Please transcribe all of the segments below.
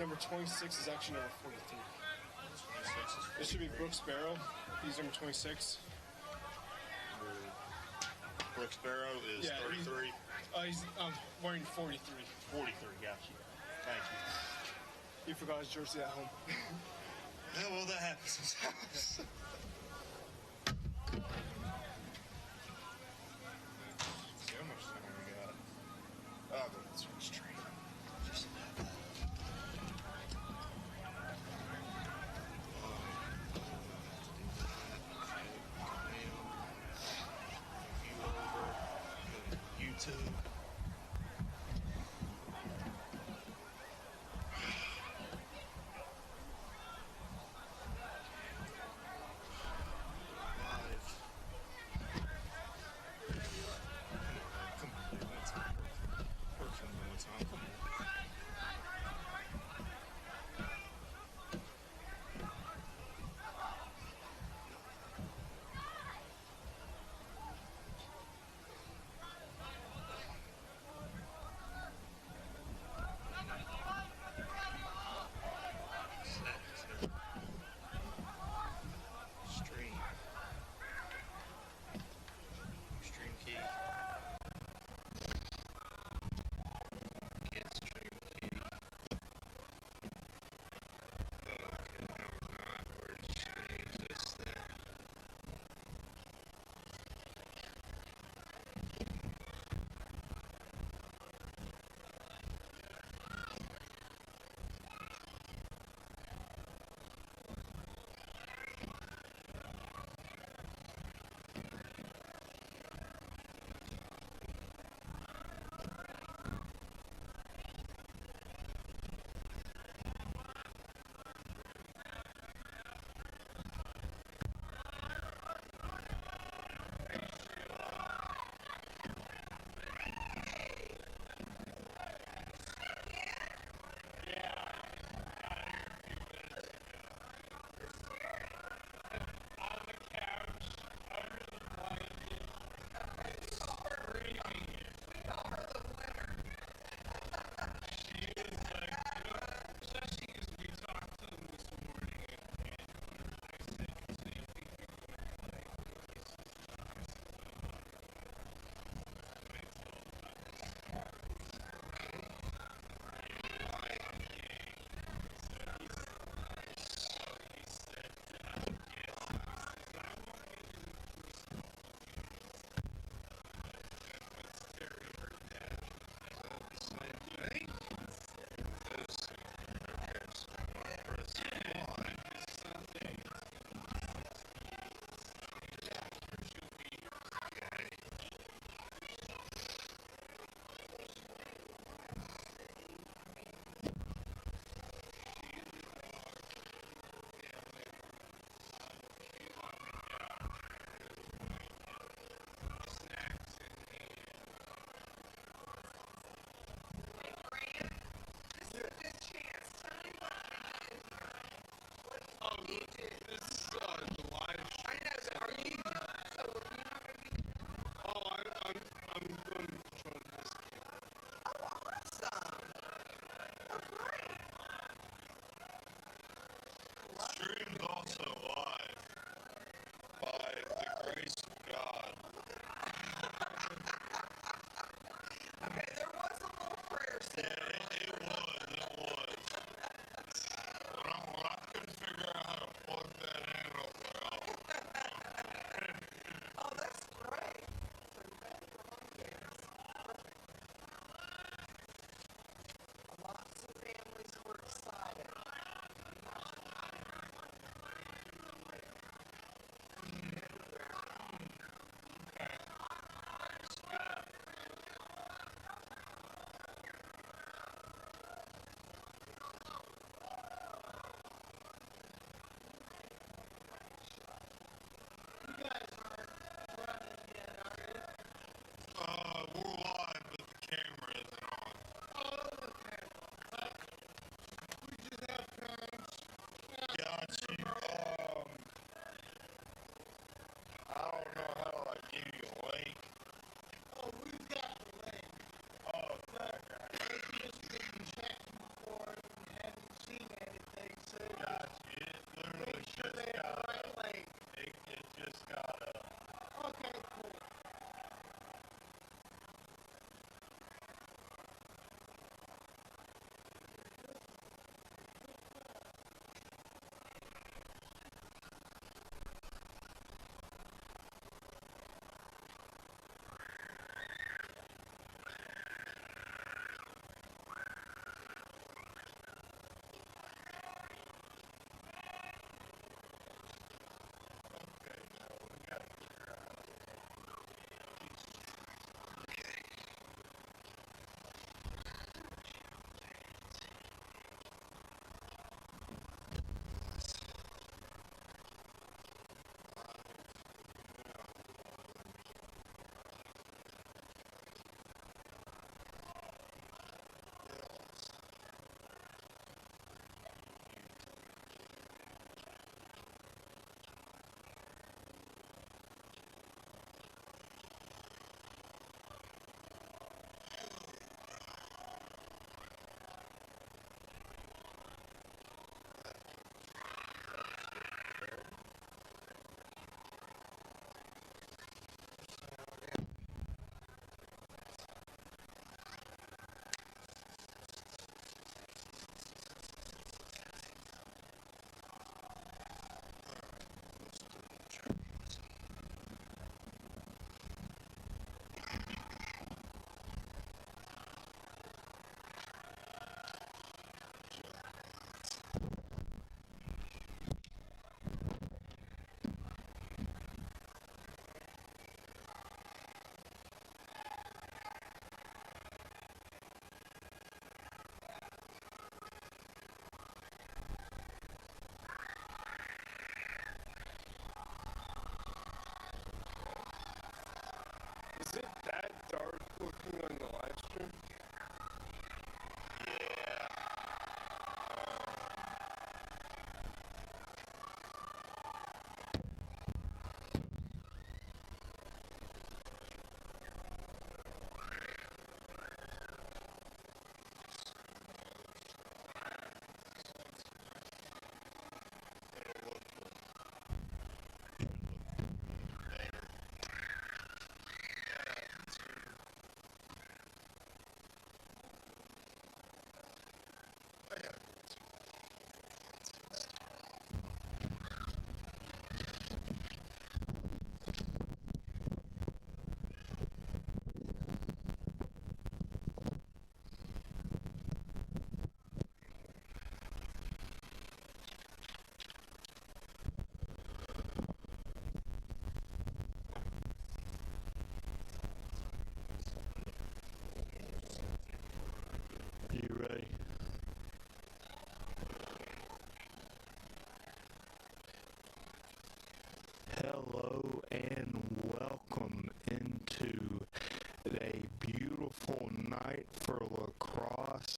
Number 26 is actually number 43. 26 is This should be Brooks Barrow. He's number 26. Brooks Barrow is 33. He's wearing 43. 43, gotcha. Thank you. He forgot his jersey at home. Yeah, well, that happens sometimes. See how much time we got. Oh, but that's from the street. Just YouTube.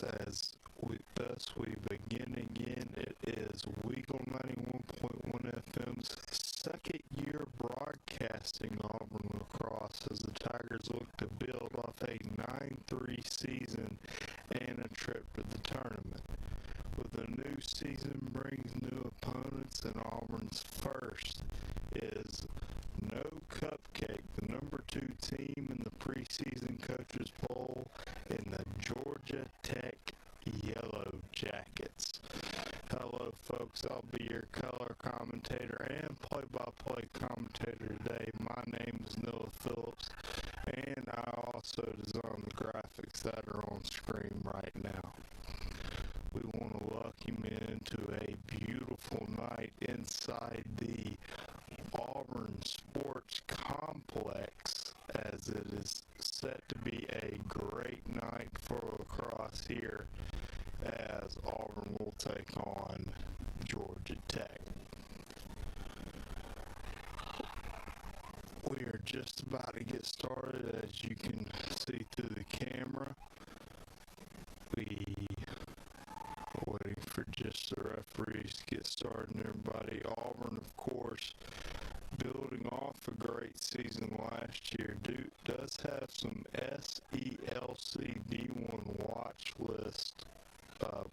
Thus we begin again. It is Weagle 91.1 FM's second year broadcasting Auburn Lacrosse as the Tigers look to build off a 9-3 season and a trip to the tournament. With a new season brings new opponents, and Auburn's first is no cupcake, the number 2 team in the preseason coaches poll in the Georgia Tech Yellow Jackets. Hello folks, I'll be your color commentator and play-by-play commentator today. My name is Noah Phillips, and I also design the graphics that are on screen right now. We want to welcome you into a beautiful night inside the Auburn Sports Complex, as it is set to be a great night for lacrosse here as Auburn will take on Georgia Tech. We are just about to get started, as you can see through the camera. We are waiting for just the referees to get started and everybody. Auburn, of course, building off a great season last year, does have some SELC D1 watch list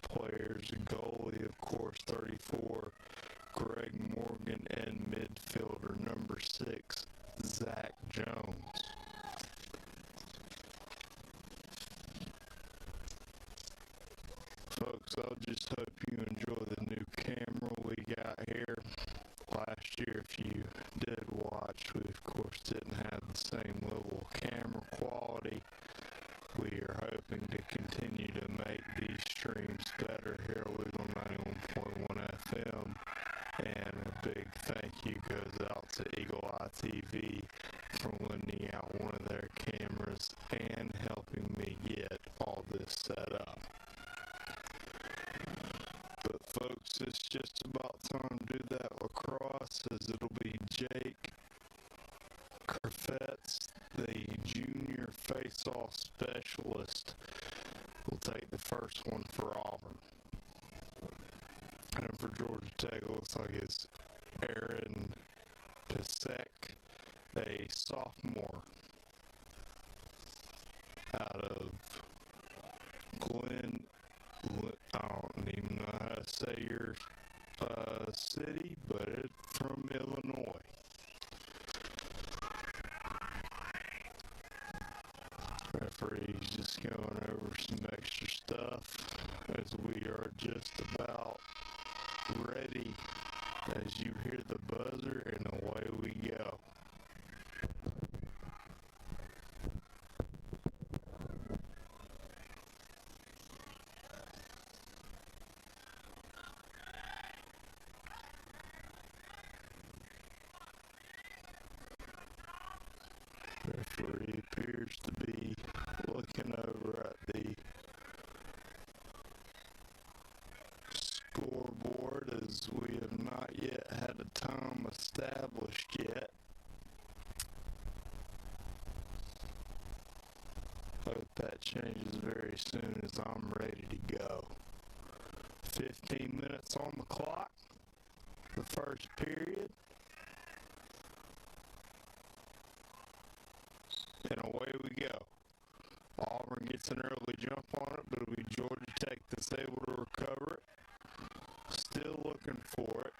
players. Goalie, of course, 34, Greg Morgan, and midfielder number 6, Zach Jones. Folks, I just hope you enjoy the new camera we got here. Last year, if you did watch, we of course didn't have the same level of camera quality. We are hoping to continue to make these streams better here at Weagle 91.1 FM. And a big thank you goes out to Eagle Eye TV for lending out one of their cameras and helping me get all this set up. But folks, it's just about time to do that lacrosse, as it'll be Jake Kerfetz, the junior face-off specialist, will take the first one for Auburn. And for Georgia Tech, it looks like it's Aaron Pisek, a sophomore out of Glen. I don't even know how to say your city, but it's from Illinois. Referee's just going over some extra stuff as we are just about ready, as you hear the buzzer and away we go. Referee appears to be looking over at the scoreboard, as we have not yet had a time established yet. Hope that changes very soon as I'm ready to go. 15 minutes on the clock, the first period. And away we go. Auburn gets an early jump on it, but it'll be Georgia Tech that's able to recover it. Still looking for it.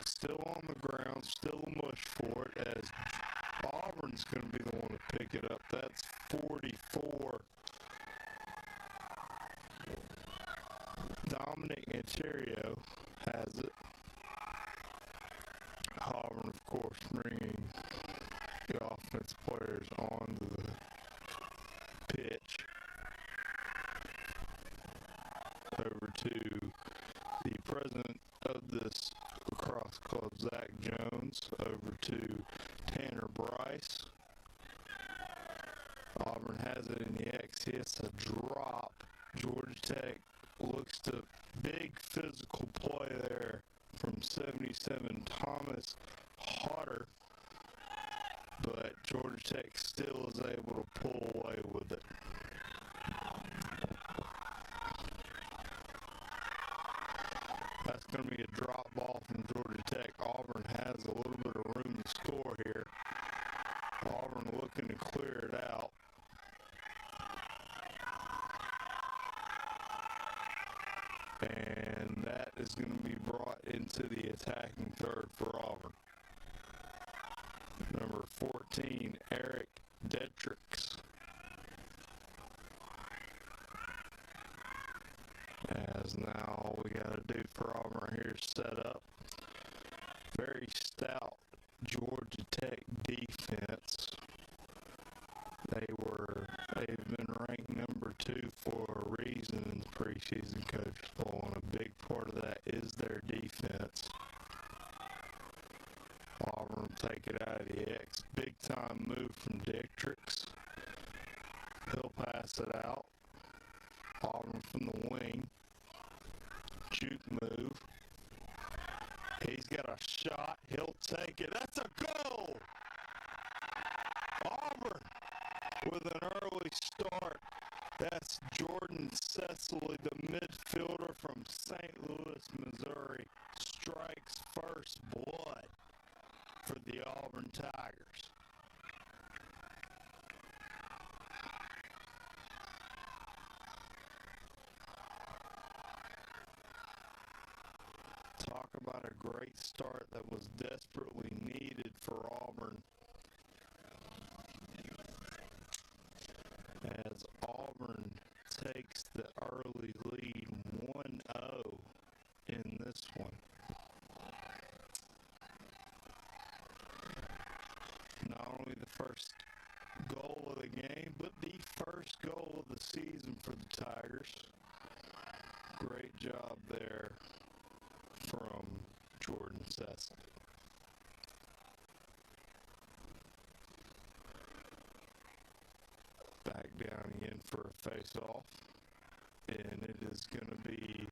Still on the ground. Still a mush for it, as Auburn's going to be the one to pick it up. That's 44. Dominic Anterio has it. Auburn, of course, bringing the offense players onto the pitch. Over to the president of this lacrosse club, Zach Jones. Over to Tanner Bryce. Auburn has it in the X. Hits a drop. Georgia Tech looks to big physical play there from 77 Thomas Hodder. But Georgia Tech still is able to pull away with it. going to be a drop ball from Georgia Tech. Auburn has a little bit of room to score here. Auburn looking to clear it out. And that is going to be brought into the attacking third for Auburn. Number 14, Eric Detrix. As now all we got to do for Auburn right here is set up. Very stout Georgia Tech defense. They've been ranked number 2 for a reason in the preseason coach poll, and a big part of that is their defense. Auburn will take it out of the X. Big time move from Dictrix. He'll pass it out. Auburn from the wing. Juke move. He's got a shot. He'll take it. That's a goal! Auburn with an early start. That's Jordan Cecily, the midfielder from St. Louis, Missouri, strikes first blood for the Auburn Tigers. Talk about a great start that was desperately needed for Auburn. As Auburn takes the early lead 1-0 in this one. Not only the first goal of the game, but the first goal of the season for the Tigers. Great job there from Jordan Cecily. Back down again for a face-off, and it is going to be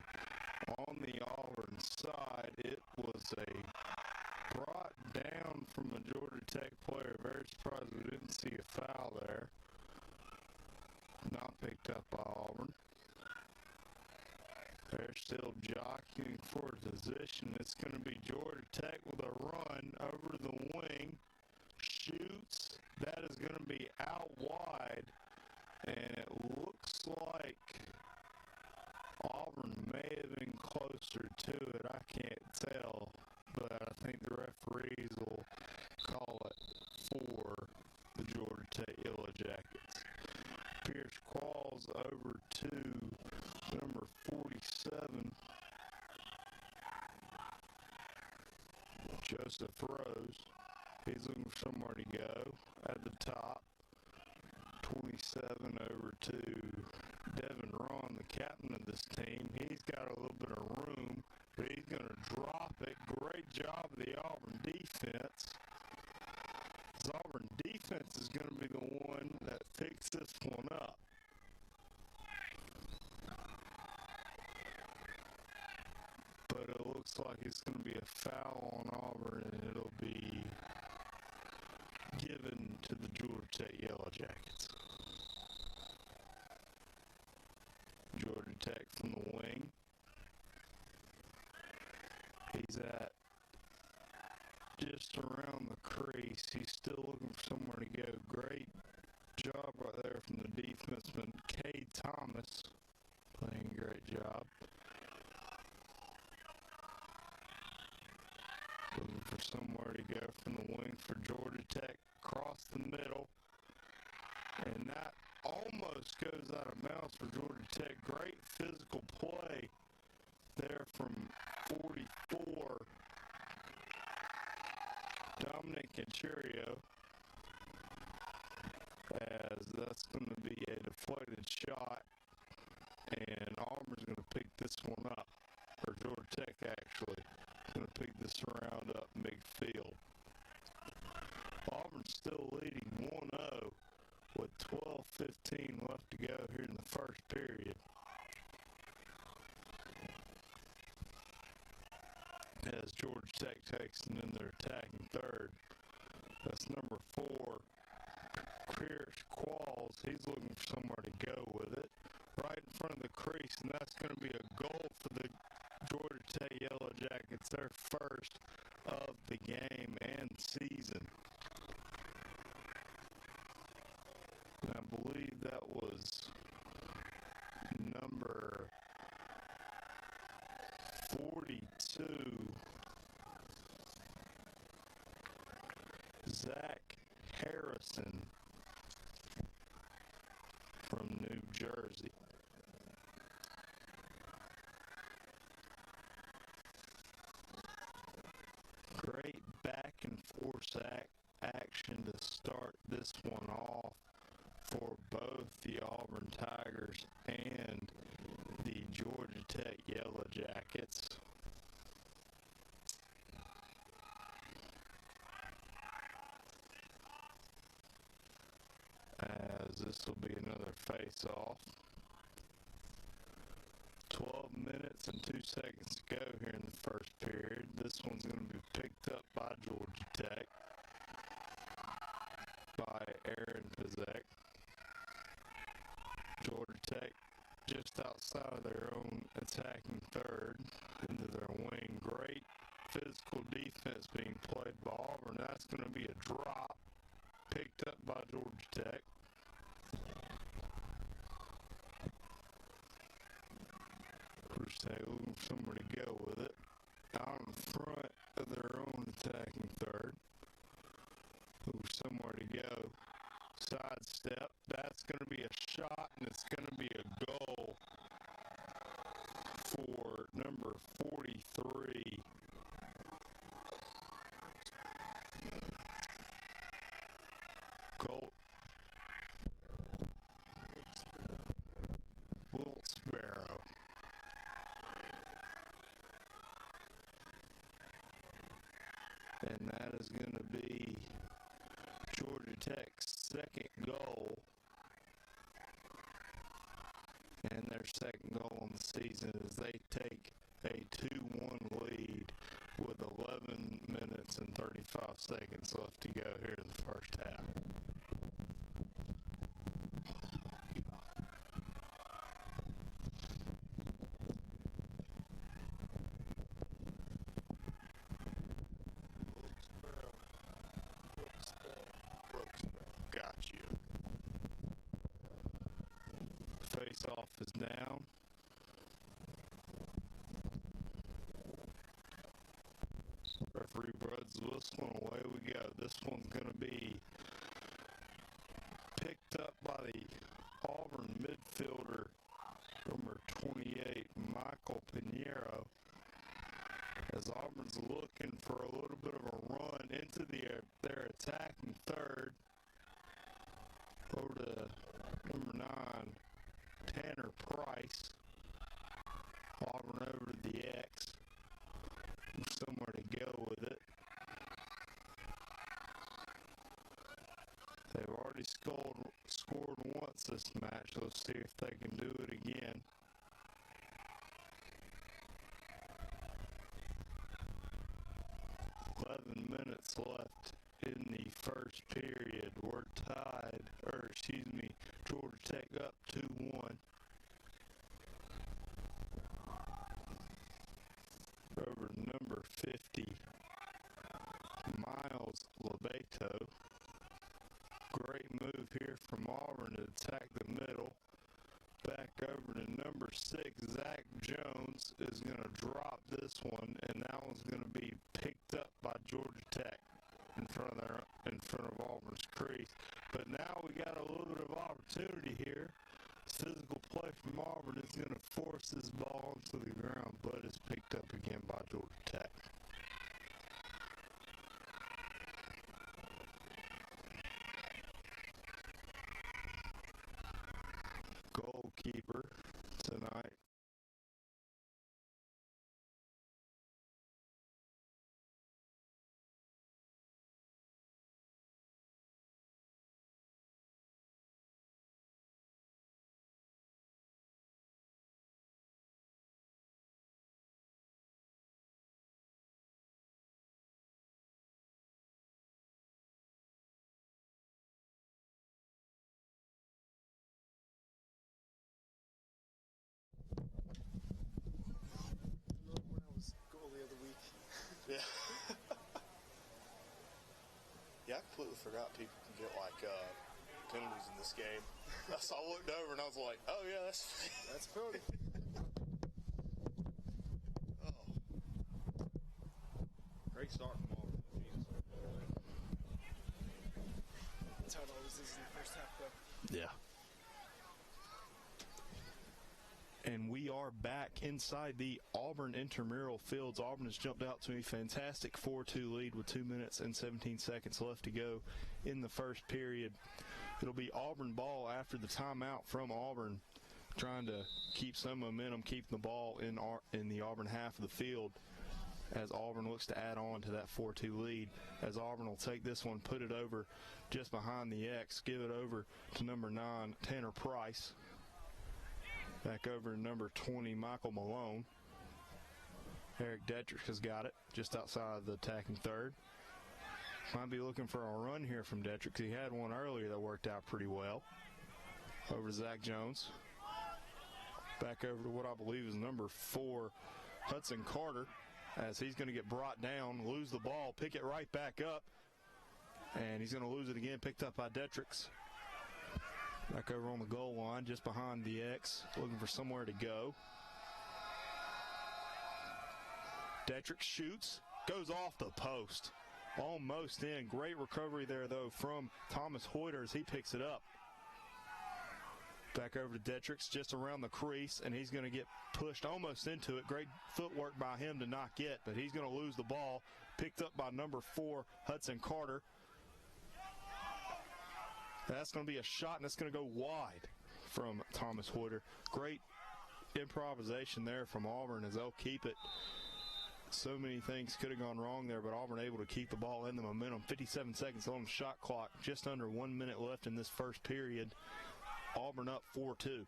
on the Auburn side. It was a brought down from a Georgia Tech player. Very surprised we didn't see a foul there. Not picked up by Auburn. They're still jockeying for position. It's going to be Georgia Tech with a run over the wing. Shoots. That is going to be out wide. And it looks like Auburn may have been closer to it. I can't tell. But I think the referees will call it for the Georgia Tech Yellow Jackets. Pierce Qualls over to number 47, Joseph Rose. He's looking for somewhere to go at the top. 27 over to Devin Ron, the captain of this team. He's got a little bit of room, but he's going to drop it. Great job of the Auburn defense. The Auburn defense is going to be the one that picks this one up. But it looks like it's going to be a foul on Auburn, and it'll be given to the Georgia Tech Yellow Jackets. Georgia Tech from the wing. He's at just around the crease. He's still looking for somewhere to go. Great job right there from the defenseman, K. Thomas. Playing a great job. Looking for somewhere to go from the wing for Georgia Tech. Across the middle. And that almost goes out of bounds for Georgia Tech. Great physical play there from 44. Dominic Cancherio. As that's going to be a deflated shot. And Auburn's going to pick this one up. Or Georgia Tech actually. Going to pick this round up midfield. Auburn's still leading 1-0 with 12:15 left to go here in the first period. As Georgia Tech takes it in their attacking third. That's number 4, Pierce Qualls. He's looking for somewhere to go with it. Right in front of the crease, and that's going to be a goal for the Georgia Tech Yellow Jackets their first of the game and season. And I believe that was number 42, Zach Harrison from New Jersey. Great back and forth action to start this one off for both the Auburn Tigers and the Georgia Tech Yellow Jackets. As this will be another face-off. 12 minutes and 2 seconds to go here in the first period. This one's going to be picked up by Georgia Tech by Aaron Pizek. Georgia Tech just outside of their own attacking third into their wing. Great physical defense being played by Auburn. That's going to be a drop picked up by Georgia Tech. Georgia Tech looking for somewhere to go with it. Out in front of their own attacking third. Looking for somewhere to go. Sidestep. That's going to be a shot, and it's going to be a goal for number 43. Goal. Wilkesboro. And that is going to be Georgia Tech's second goal. And their second goal on the season as they take a 2-1 lead with 11 minutes and 35 seconds left to go here in the first half. Got you. Face-off is down. Referee blows the whistle and away we go. This one's going to be picked up by the Auburn midfielder, number 28, Michael Pinheiro. As Auburn's looking for a little bit of a run into their attacking third. Over to number 9, Tanner Price. Auburn over to the X. Somewhere to go with it. They've already scored once this match. Let's see if they can do it again. Minutes left in the first period. We're tied, Georgia Tech up 2-1. Over to number 50, Miles Lebeto. Great move here from Auburn to attack the middle. Back over to number 6, Zach Jones is going to drop this one, and that one's going to be picked up by Georgia Tech in front of Auburn's crease. But now we got a little bit of opportunity here. Physical play from Auburn is going to force this ball into the ground, but it's picked up again by Georgia Tech. Goalkeeper tonight Yeah. Yeah, I completely forgot people can get penalties in this game. So I looked over and I was like, oh yeah, That's a penalty. oh. Great start from Auburn. Jesus. That's how it always is in the first half, though. Yeah. And we are back inside the Auburn intramural fields. Auburn has jumped out to a fantastic 4-2 lead with 2 minutes and 17 seconds left to go in the first period. It'll be Auburn ball after the timeout from Auburn, trying to keep some momentum, keeping the ball in the Auburn half of the field as Auburn looks to add on to that 4-2 lead. As Auburn will take this one, put it over just behind the X, give it over to number 9, Tanner Price. Back over to number 20, Michael Malone. Eric Detrick has got it just outside of the attacking third. Might be looking for a run here from Detrick. He had one earlier that worked out pretty well. Over to Zach Jones. Back over to what I believe is number 4, Hudson Carter, as he's going to get brought down, lose the ball, pick it right back up, and he's going to lose it again, picked up by Detrick. Back over on the goal line, just behind the X, looking for somewhere to go. Detrick shoots, goes off the post. Almost in. Great recovery there, though, from Thomas Hoyter as he picks it up. Back over to Detrick, just around the crease, and he's going to get pushed almost into it. Great footwork by him to not get, but he's going to lose the ball. Picked up by number 4, Hudson Carter. That's going to be a shot, and it's going to go wide from Thomas Hoyter. Great improvisation there from Auburn as they'll keep it. So many things could have gone wrong there, but Auburn able to keep the ball in the momentum. 57 seconds on the shot clock, just under 1 minute left in this first period. Auburn up 4-2.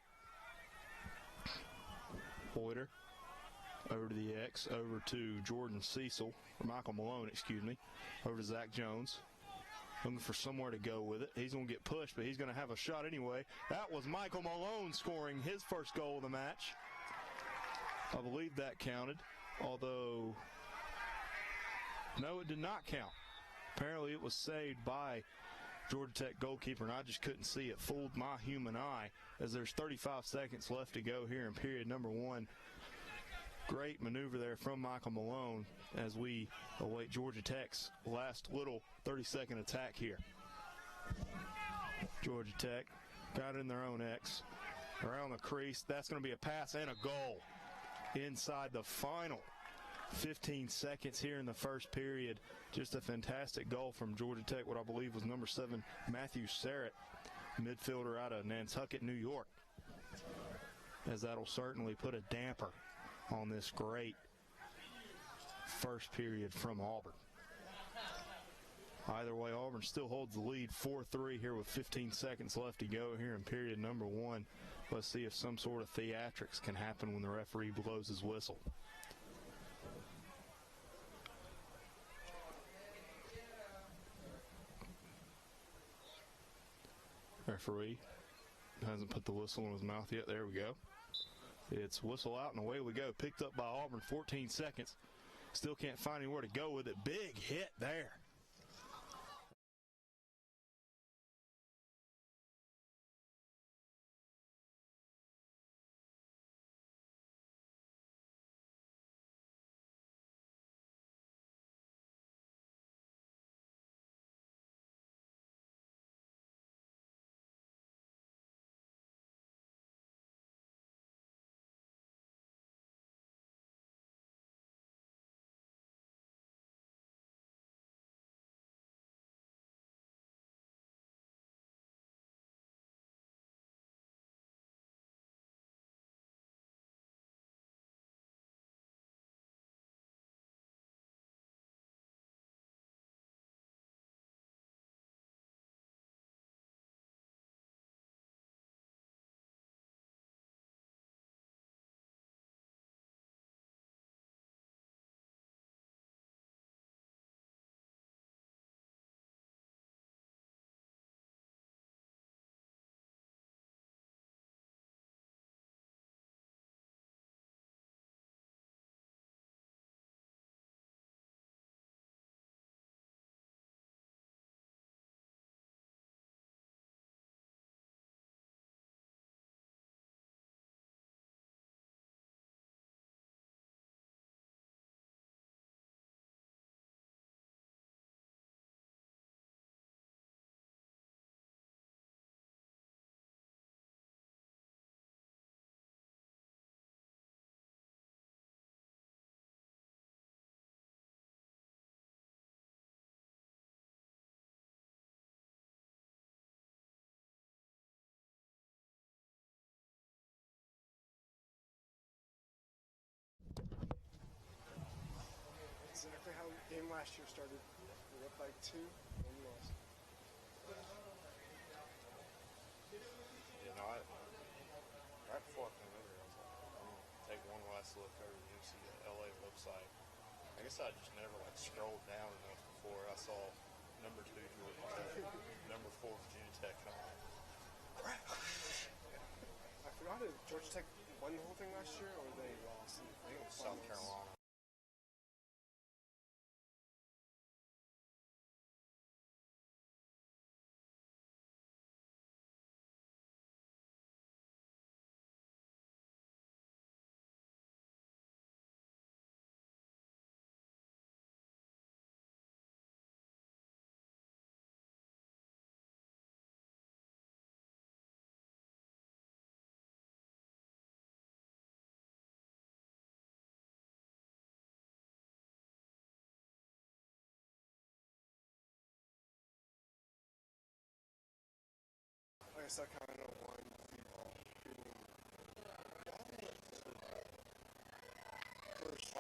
Hoyter over to the X, over to Jordan Cecil, or Michael Malone, excuse me, over to Zach Jones. Looking for somewhere to go with it. He's going to get pushed, but he's going to have a shot anyway. That was Michael Malone scoring his first goal of the match. I believe that counted, although no, it did not count. Apparently it was saved by Georgia Tech goalkeeper, and I just couldn't see it. Fooled my human eye as there's 35 seconds left to go here in period number 1. Great maneuver there from Michael Malone as we await Georgia Tech's last little 30-second attack here. Georgia Tech got in their own X. Around the crease. That's going to be a pass and a goal inside the final 15 seconds here in the first period. Just a fantastic goal from Georgia Tech, what I believe was number 7, Matthew Sarrett, midfielder out of Nantucket, New York. As that'll certainly put a damper on this great first period from Auburn. Either way, Auburn still holds the lead 4-3 here with 15 seconds left to go here in period number 1. Let's see if some sort of theatrics can happen when the referee blows his whistle. Referee hasn't put the whistle in his mouth yet. There we go. It's whistle out and away we go. Picked up by Auburn, 14 seconds. Still can't find anywhere to go with it. Big hit there. last year started. We were up like 2, and we lost. You know, right before I came over here, I was like, I'm going to take one last look over the NCAA website. I guess I just never scrolled down enough before I saw number 2 Georgia Tech, number 4 Virginia Tech, and I'm like, crap. I forgot if Georgia Tech won the whole thing last year, or they lost. I think it was South Carolina. I guess I kind of won first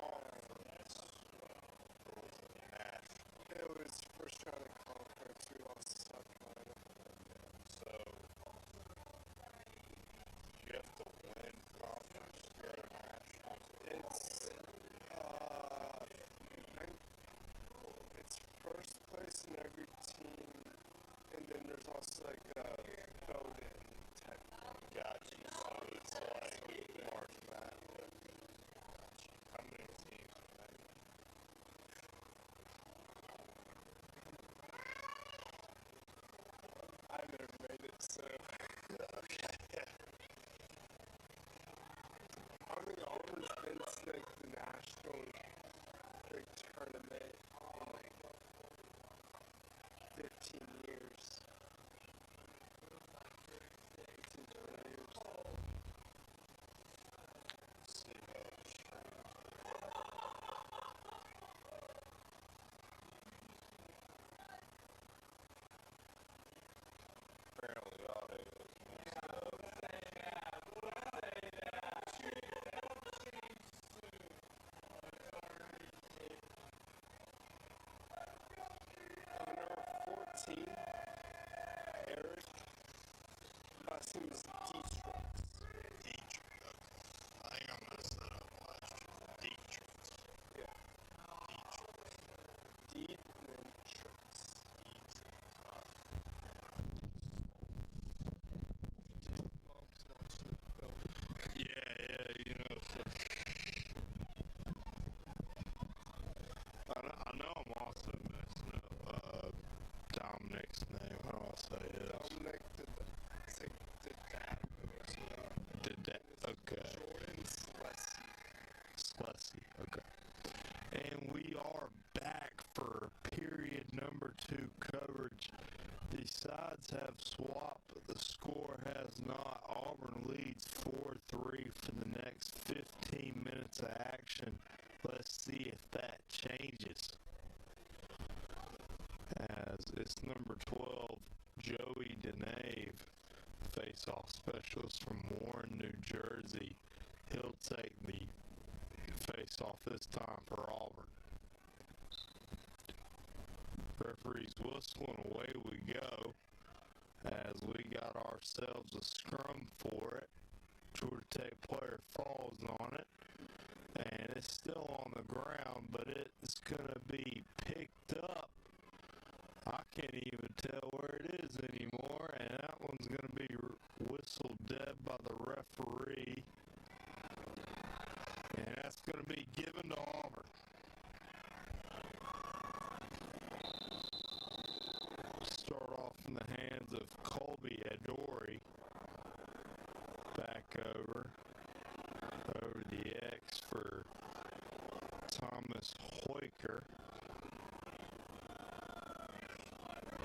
it was first round of conference. We lost to South Carolina. So, you have to win conference to go to nationals. It's first place in every team, and then there's also like a vote-in type. Gotcha. So it's like March Madness. How many teams? I've never made it, so. I think Auburn's been to like the national tournament in like 15 years. 15, 20 years. Apparently, audio is messed up. Number 14, Eric. Last name is Dietrich. I think I messed that up last year. Dietrich. Yeah. Deed and then Tricks. Yeah, you know. I know I'm also messing up Dominic's name. How do I say it? Dominic did that. Did that? Okay. Jordan Slessy. Okay. And we are back for period number 2 coverage. The sides have swapped, but the score has not. Auburn leads 4-3 for the next 15 minutes of action. Let's see if that changes. As it's number 12, Joey Denave, face-off specialist from Warren, New Jersey. He'll take the face-off this time for Auburn. Referee's whistling, away we go, as we got ourselves a scrum for it. Georgia Tech player falls on it, and it's still on the ground, but it's going to be picked up. I can't even tell where it is anymore, and that one's going to be whistled dead by the referee, and that's going to be given to Auburn. Start off in the hands of Colby Adori. Back over the X for Thomas Hoiker.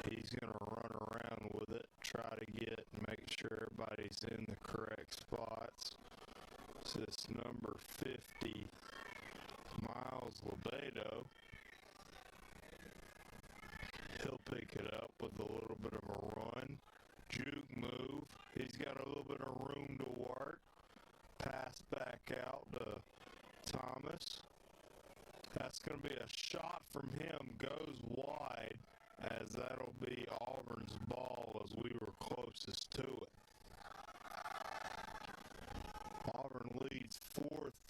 He's going to run around with it, try to make sure everybody's in the correct spots. So it's number 50, Miles Lebedo. He'll pick it up with a little bit of a run. Juke move. He's got a little bit of room to work. Pass back out to Thomas. That's That's going to be a shot from him, goes wide, as that'll be Auburn's ball as we were closest to it. Auburn leads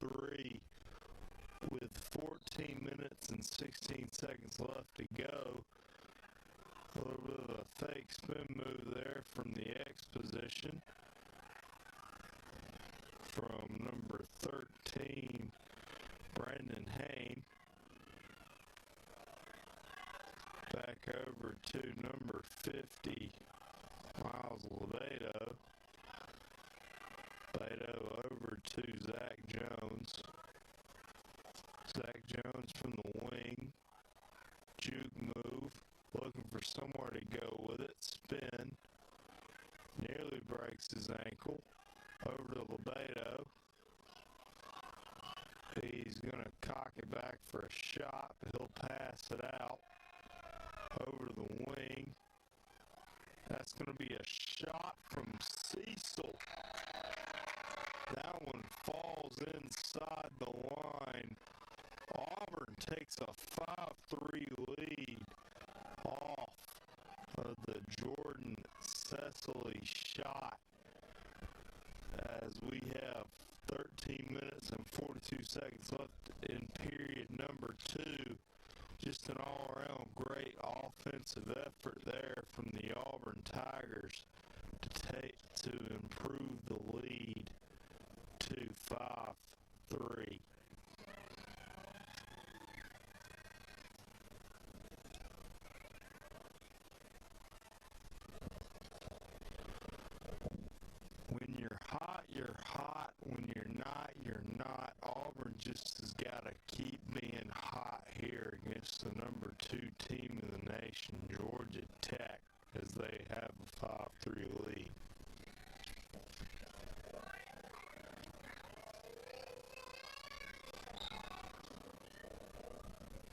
4-3 with 14 minutes and 16 seconds left to go. A little bit of a fake spin move there from the X position from number 13, Brandon Hain. Back over to number 50, Miles Lebedo. Lebedo over to Zach Jones. Zach Jones from the wing. Juke move. Looking for somewhere to go with it. Spin. Nearly breaks his ankle. Over to Lebedo. He's going to cock it back for a shot, but he'll pass it out. Over to the wing. That's going to be a shot from Cecil. That one falls inside the line. Auburn takes a 5-3 lead off of the Jordan Cecily shot as we have 13 minutes and 42 seconds left in period number 2. Just an all-around great offensive effort there from the Auburn Tigers to improve the lead to 5-3. When you're hot, you're hot. When you're not, you're not. Auburn just has got to keep being hot here against the number 2 team in the nation, Georgia Tech, as they have a 5-3 lead.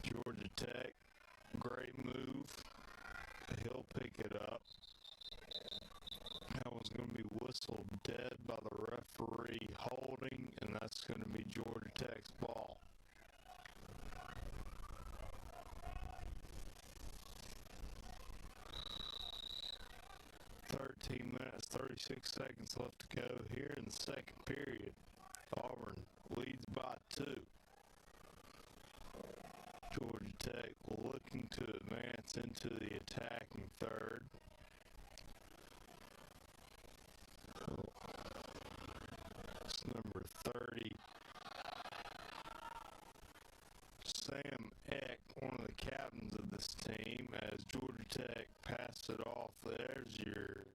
Georgia Tech, great move. He'll pick it up. That one's going to be whistled dead by the referee holding, and that's going to be Georgia Tech's ball. Minutes, 36 seconds left to go here in the second period. Auburn leads by 2. Georgia Tech looking to advance into the attacking third. It's number 30, Sam Eck, one of the captains of this team, as Georgia Tech passed it off. There's your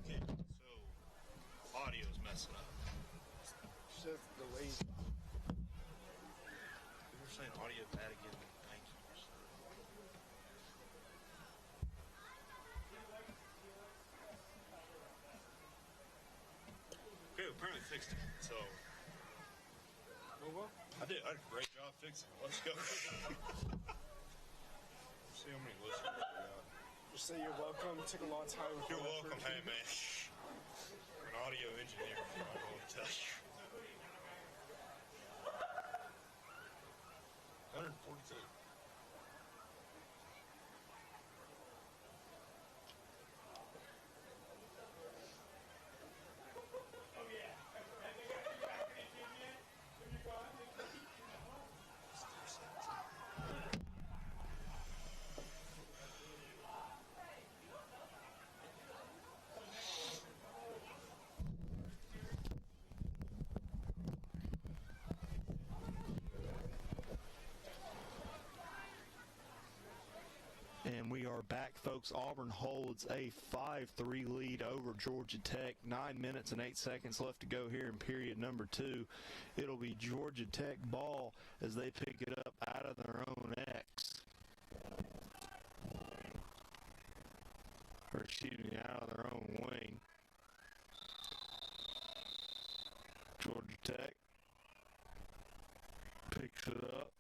Okay, so audio is messing up. Just the way. We're saying audio bad again. Thank you. Okay, apparently fixed it. So, Well, I did a great job fixing it. Let's go. See how many listeners we got. just say you're welcome. It took a long time. You're welcome. Hey, man. I'm an audio engineer. I'm not going to tell you. 142. are back, folks. Auburn holds a 5-3 lead over Georgia Tech. 9 minutes and 8 seconds left to go here in period number 2. It'll be Georgia Tech ball as they pick it up out of their own X. Or excuse me, out of their own wing. Georgia Tech picks it up.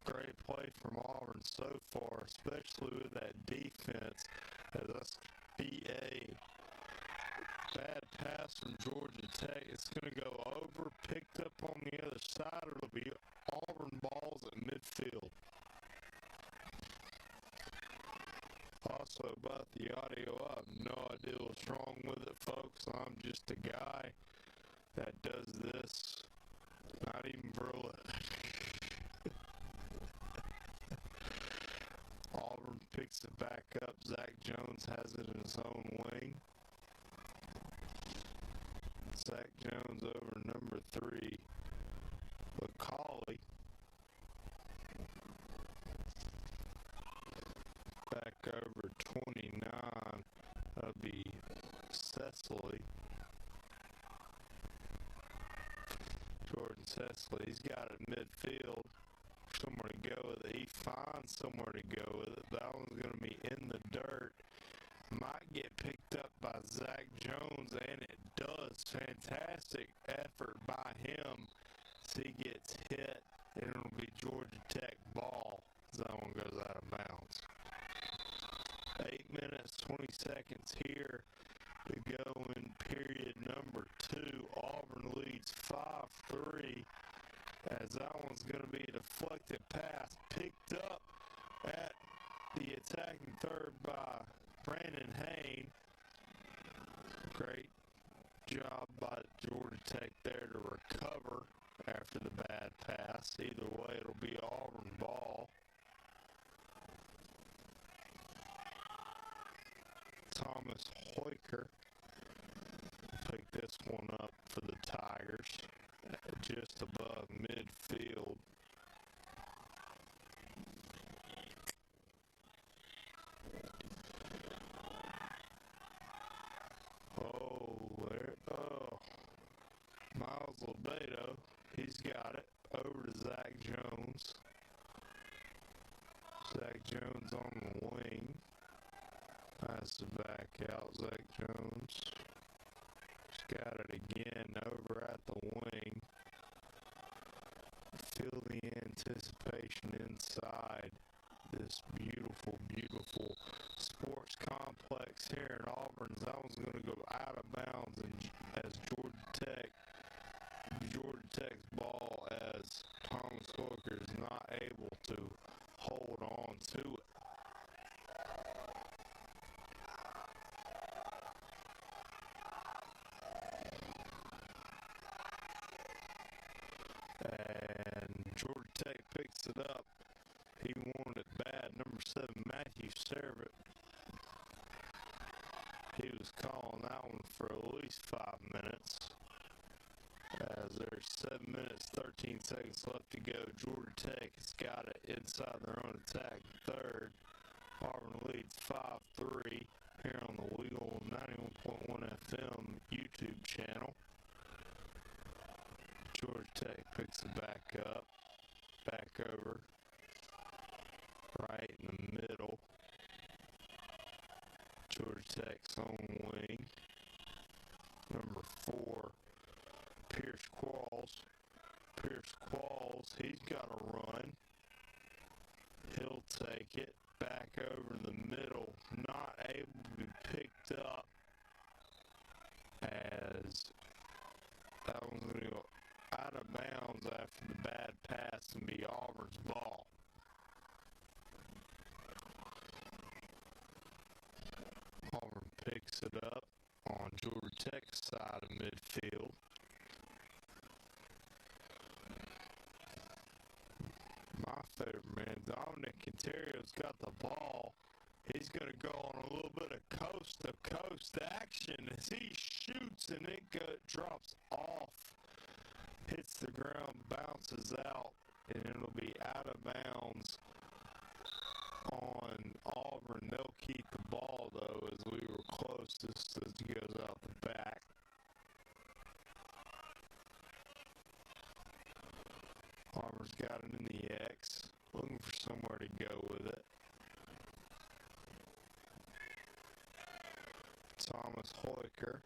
Great play from Auburn so far, especially with that defense. As that's BA. Bad pass from Georgia Tech. It's going to go over, picked up on the other side. It'll be Auburn balls at midfield. Also, about the audio, I have no idea what's wrong with it, folks. I'm just a guy that does this, not even for a living. Auburn picks it back up. Zach Jones has it in his own wing. Zach Jones over number 3, McCauley. Back over 29, that'll be Cecily. Jordan Cecily, he's got it midfield. Somewhere to go with it. He finds somewhere to go with it. That one's going to be in the dirt. Might get picked up by Zach Jones, and it does. Fantastic effort by him. So he gets hit, and it'll be Georgia Tech ball. That one goes out of bounds. 8 minutes, 20 seconds here to go in period number 2. Auburn leads 5-3. As that one's going to be a deflected pass picked up at the attacking third by Brandon Hain. Great job by Georgia Tech there to recover after the bad pass. Either way, it'll be Auburn ball. Thomas Hoiker picked this one up for the Tigers. Just above midfield. Miles Lebedo, he's got it over to Zach Jones. Zach Jones on the wing. Pass it back out, Zach Jones. He's got it again over at the wing. Feel the anticipation inside this beautiful, beautiful sports complex here in Auburn. That one's going to go out of bounds as Georgia Tech's ball, as Thomas Hooker is not able to hold on to it. And Georgia Tech picks it up. He wanted it bad. Number 7, Matthew Servett. He was calling that one for at least 5 minutes. As there's 7 minutes, 13 seconds left to go. Georgia Tech has got it inside their own attack third. Auburn leads 5-3 here on the Weagle 91.1 FM YouTube channel. Georgia Tech picks it back up, back over, right in the middle. Georgia Tech's on wing. Number 4, Pierce Qualls. Pierce Qualls, he's got a run. He'll take it back over the middle. Not able to be picked up, as that one's going to go out of bounds after the bad pass and be Auburn's ball. Auburn picks it up on Georgia Tech's side of midfield. My favorite man, Dominic Ontario's got the ball. He's going to go on a little bit of coast-to-coast action as he shoots, and it drops off, hits the ground, bounces out, and it'll be out of bounds on closest as he goes out the back. Auburn's got it in the X, looking for somewhere to go with it. Thomas Hoiker,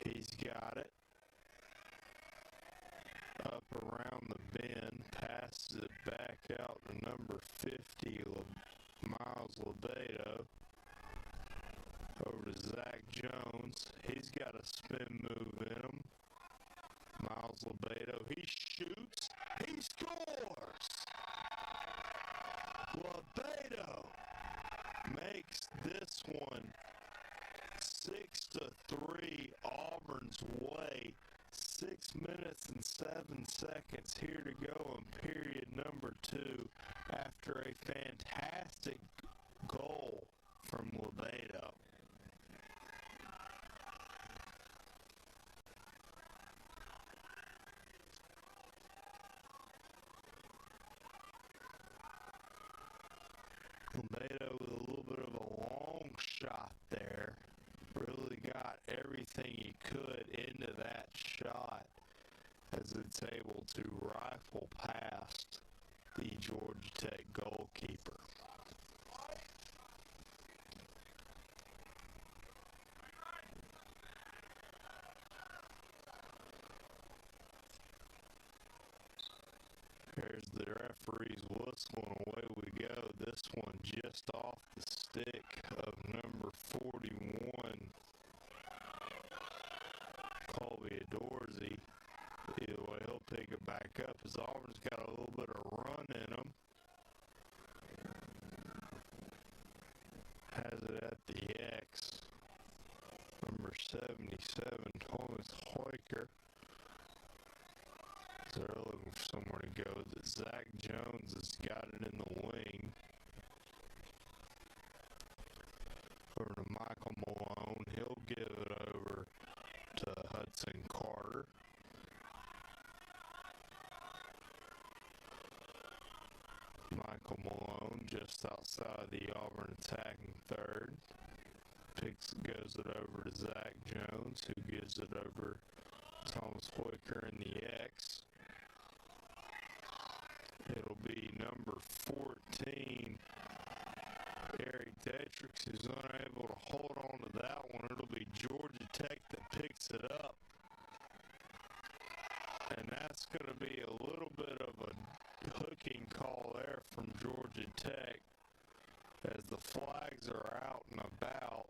he's got it. Up around the bend, passes it back out to number 50, Miles Lebedo. Over to Zach Jones. He's got a spin move in him. Miles Lebedo, he shoots, he scores! Lebedo makes this one 6-3 Auburn's way. 6 minutes and 7 seconds here to go in period number 2 after a fantastic goal from Lebedo. Lebedo with a little bit of a long shot there. Really got everything he could into that shot as it's able to rifle past the Georgia Tech goalkeeper. Here's the referee's whistle, and away we go. This one just off the stick of number 41, Colby Adorsey. Either way, he'll pick it back up as Auburn's got a little bit of run in him. Has it at the X. Number 77, Thomas Hoiker. They're looking for somewhere to go. Zach Jones has got it in the wing. Over to Michael Malone. He'll give it over to Hudson Carter. Michael Malone just outside the Auburn attacking third. Goes it over to Zach Jones, who gives it over to Thomas Hoiker in the X. It'll be number 14, Eric Detrix, who's unable to hold on to that one. It'll be Georgia Tech that picks it up. And that's going to be a little bit of a hooking call there from Georgia Tech as the flags are out and about.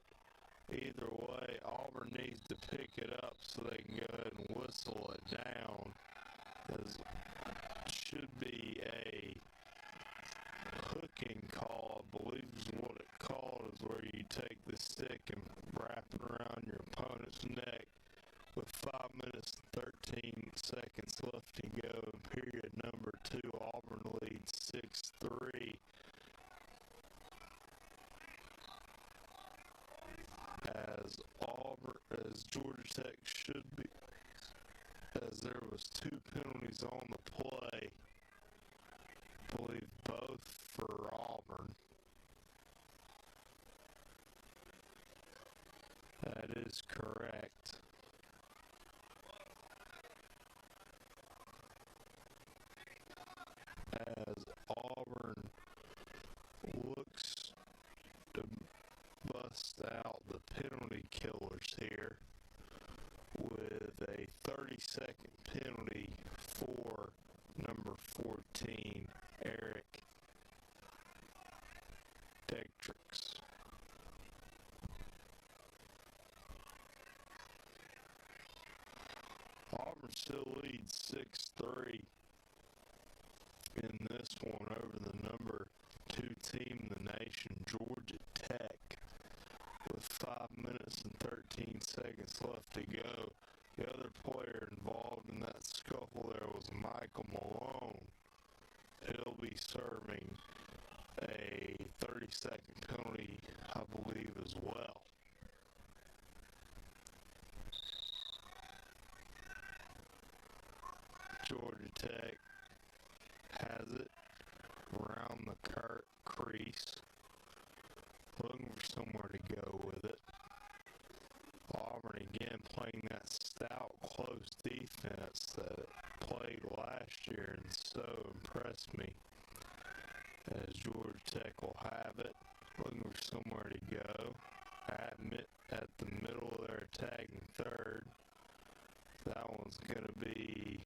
Either way, Auburn needs to pick it up so they can go ahead and whistle it down. As should be a hooking call, I believe is what it's called, is where you take the stick and wrap it around your opponent's neck. With 5 minutes and 13 seconds left to go in period number 2, Auburn leads 6-3. As Georgia Tech should be, as there was 2 penalties on the play, I believe both for Auburn. That is correct. As Auburn looks to bust out the penalty killers here with a 30-second penalty for number 14, Eric Detrix. Auburn still leads 6-3 in this one over the number 2 team in the nation, Georgia Tech, with 5 minutes and 13 seconds left to go. The other player involved in that scuffle there was Michael Malone. He'll be serving a 30-second penalty, I believe, as well. Georgia Tech has it around the crease, looking for somewhere to go with it. last year and so impressed me. As Georgia Tech will have it, looking for somewhere to go. At the middle of their attacking third. That one's going to be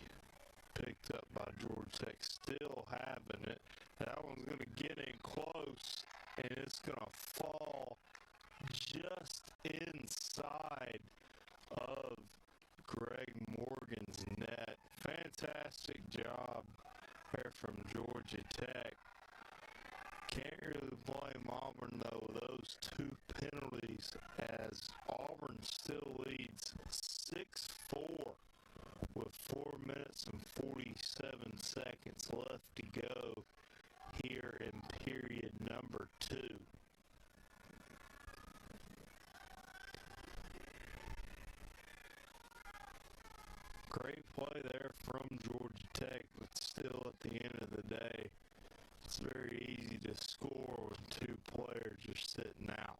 picked up by Georgia Tech, still having it. That one's going to get in close, and it's going to fall just inside of Greg Morgan's net. Fantastic job there from Georgia Tech. Can't really blame Auburn, though, with those two penalties, as Auburn still leads 6-4 with 4 minutes and 47 seconds left to go here in period number 2. Great play there from Georgia Tech, but still at the end of the day, it's very easy to score when two players are sitting out.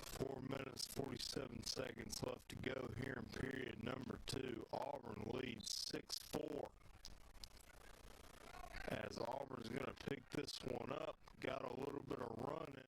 4 minutes, 47 seconds left to go here in period number 2. Auburn leads 6-4. As Auburn's going to pick this one up, got a little bit of run in.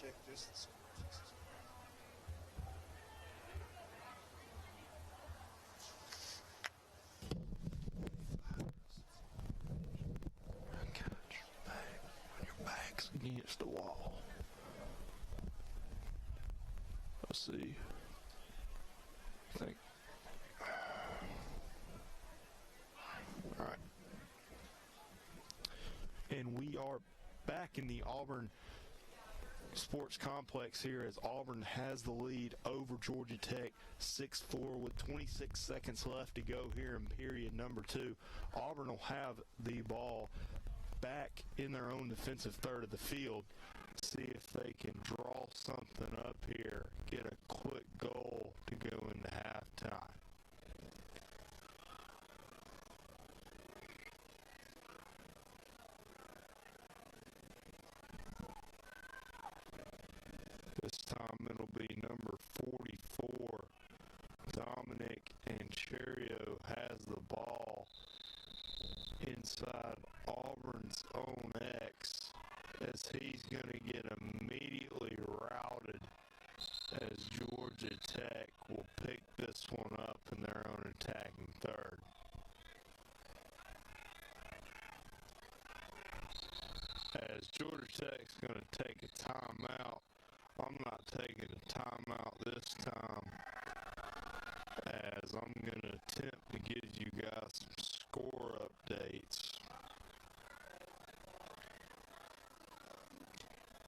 Check distance. When your back's against the wall. Let's see. I think. All right. And we are back in the Auburn Sports Complex here as Auburn has the lead over Georgia Tech 6-4 with 26 seconds left to go here in period number 2. Auburn will have the ball back in their own defensive third of the field. See if they can draw something up here, get a quick goal to go into halftime. This time it'll be number 44. Dominic Ancherio has the ball inside Auburn's own X as he's going to get immediately routed as Georgia Tech will pick this one up in their own attacking third. As Georgia Tech's going to take a timeout, I'm not taking a timeout this time, as I'm going to attempt to give you guys some score updates.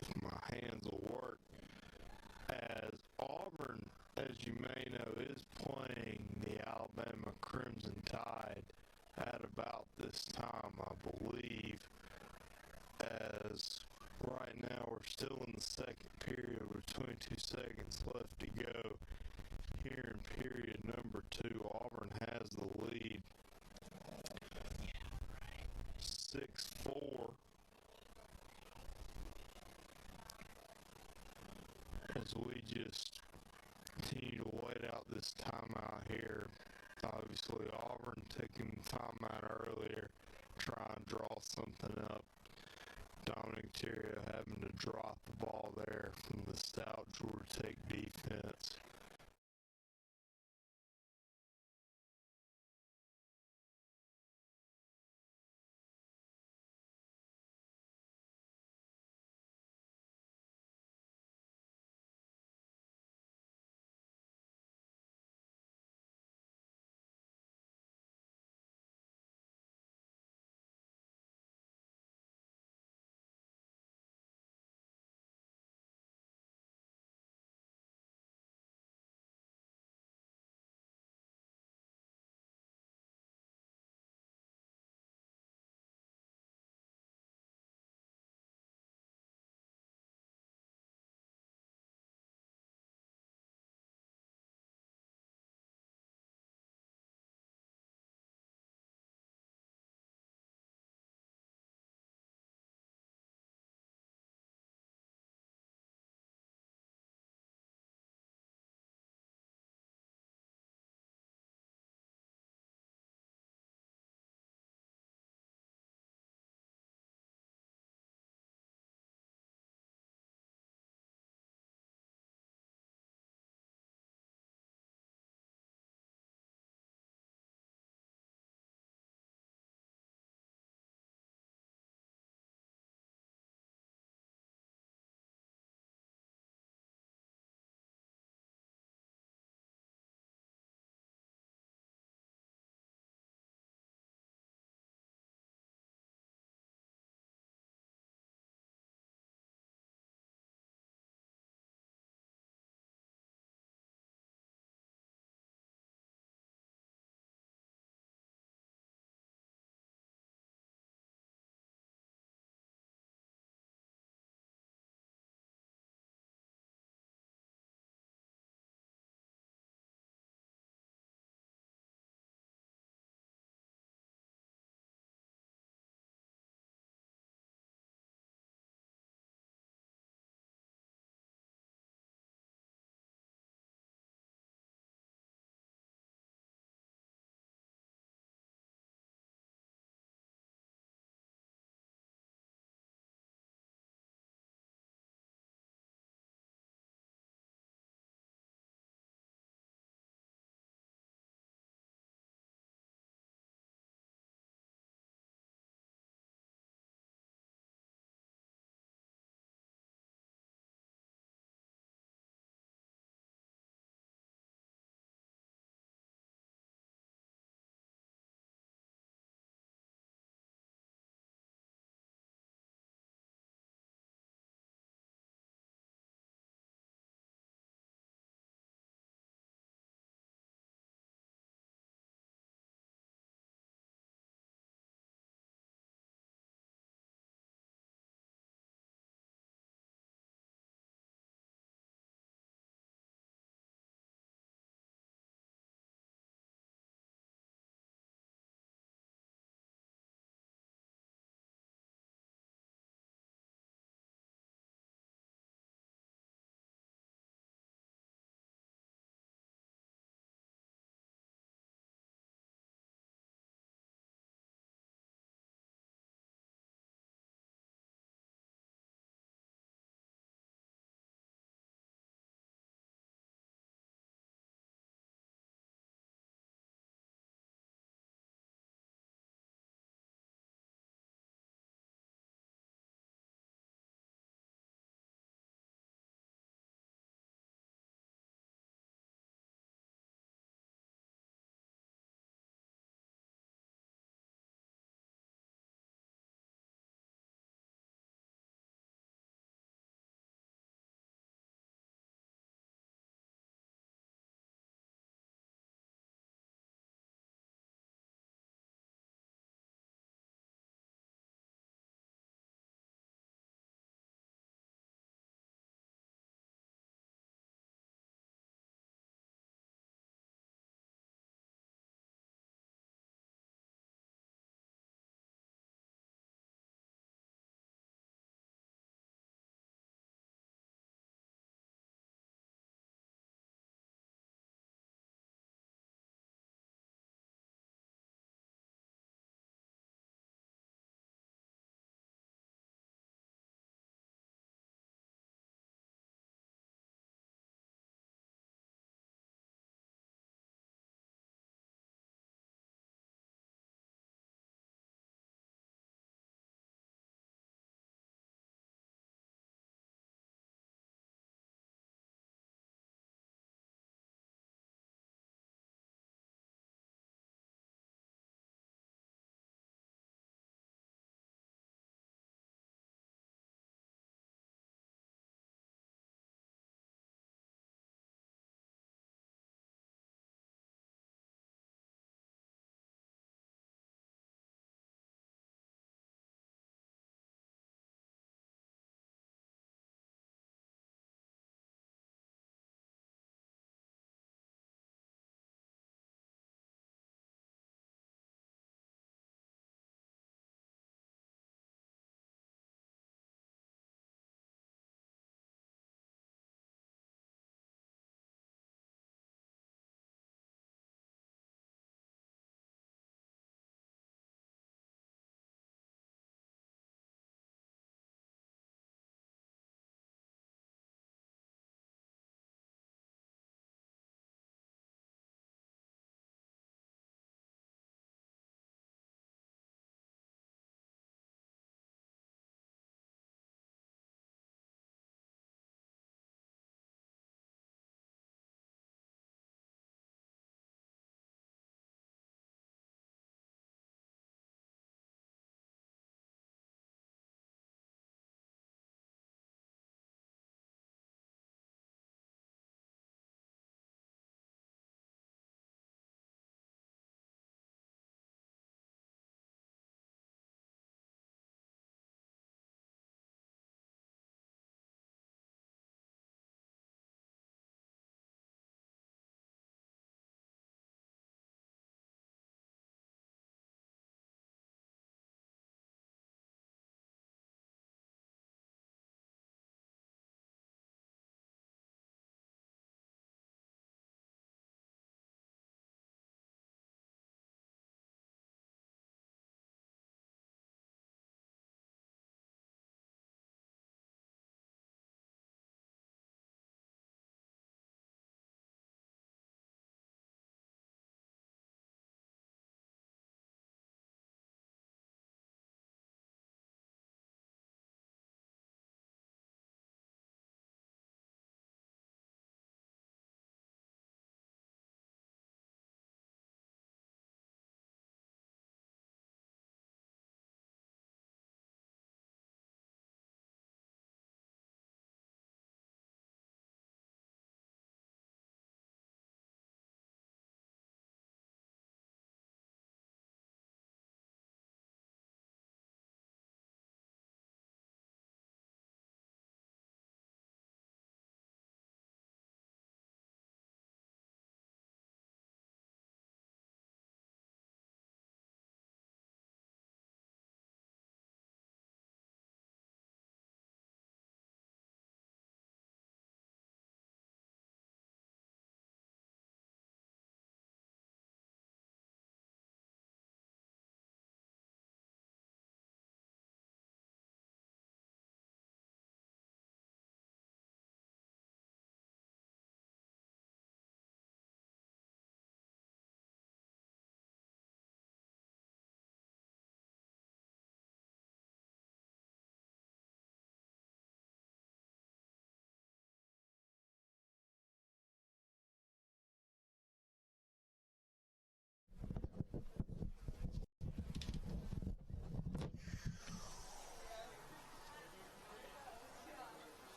If as you may know, is playing the Alabama Crimson Tide at about this time, I believe, as right now we're still in the second period with 22 seconds left to go. Here in period number 2, Auburn has the lead 6-4 as we just continue to wait out this timeout here. Obviously, Auburn taking timeout earlier, try and draw something up. Dominic Terrio having to drop the ball there from the stout Georgia Tech defense.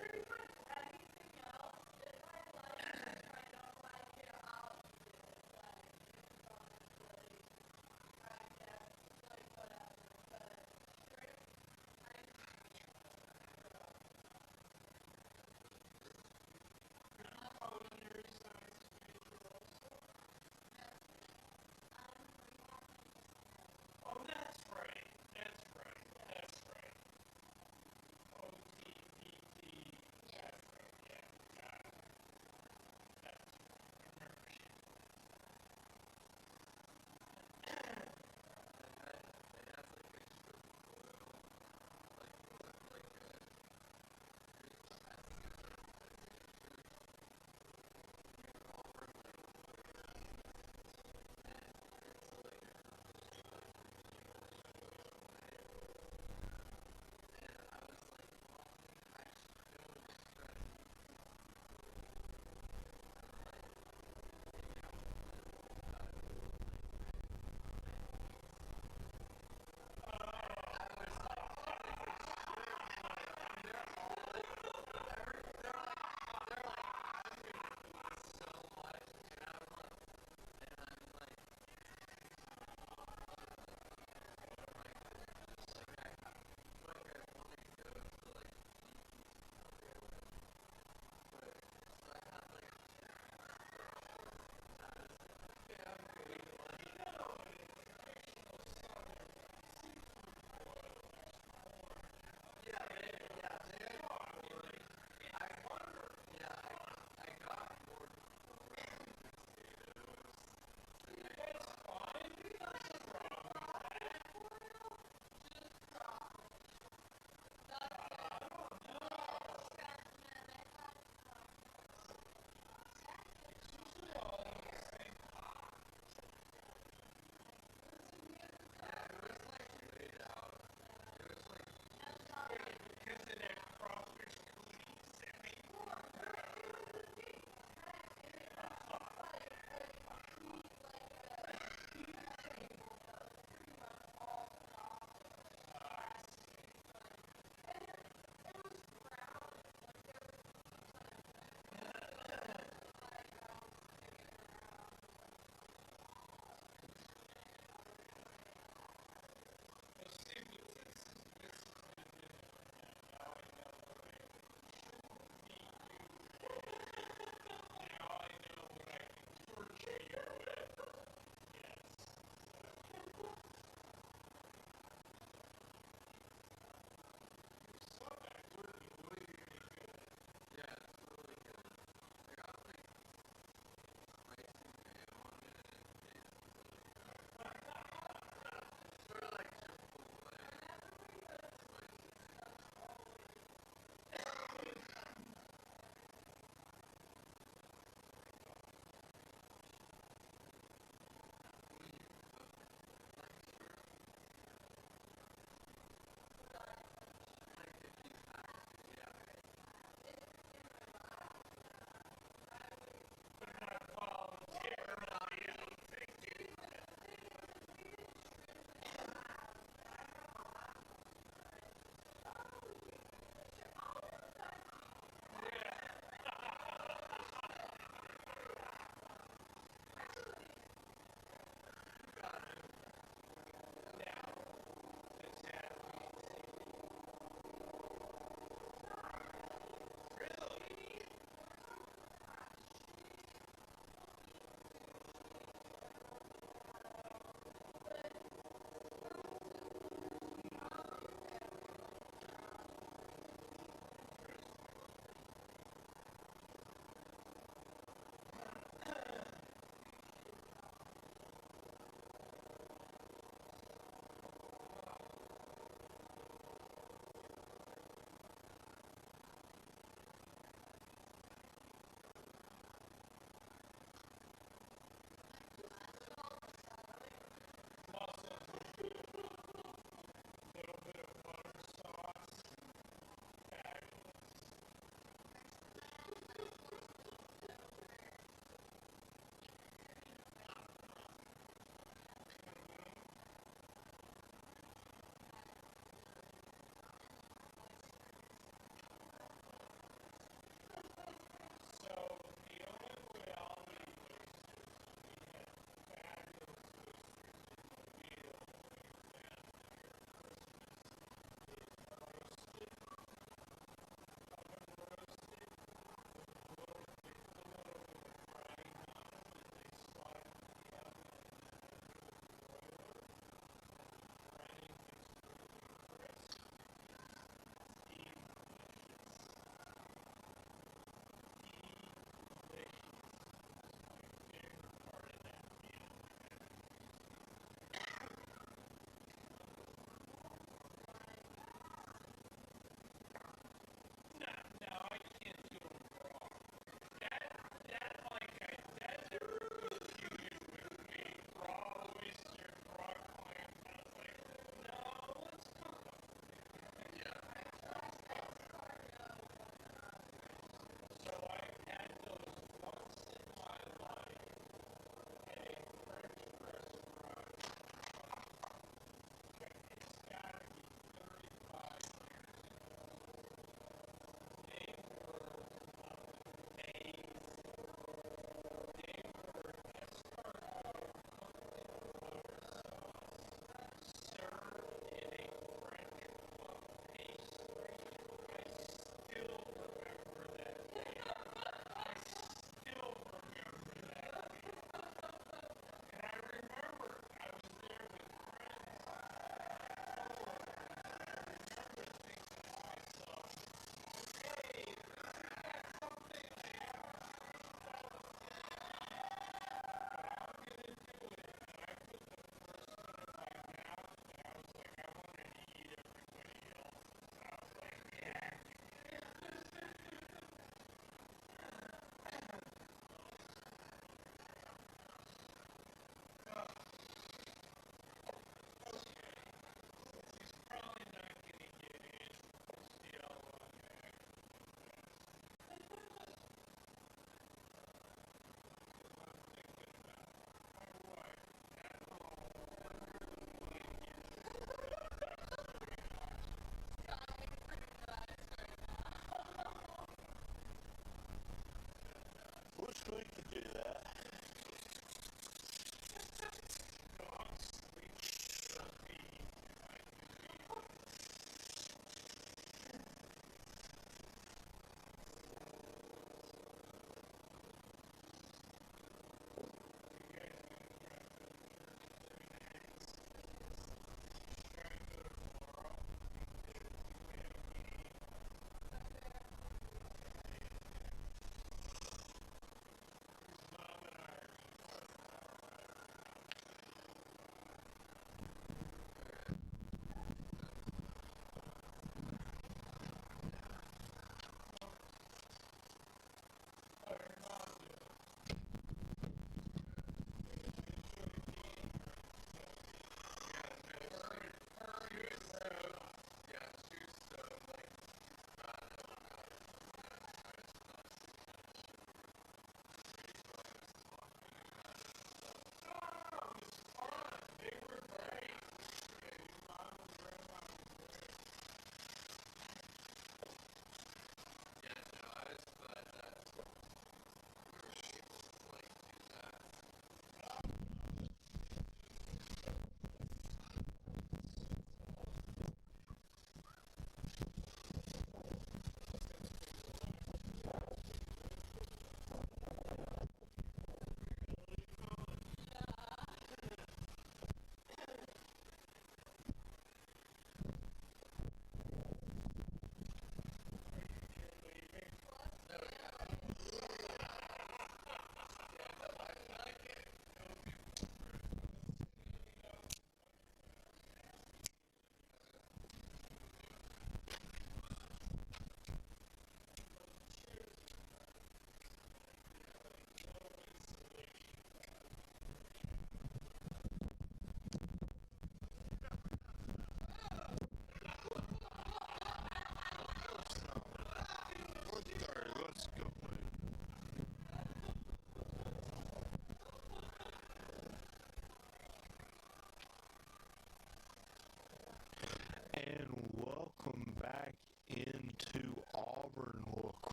Oh, that's right. That's right. That's right. OTPT.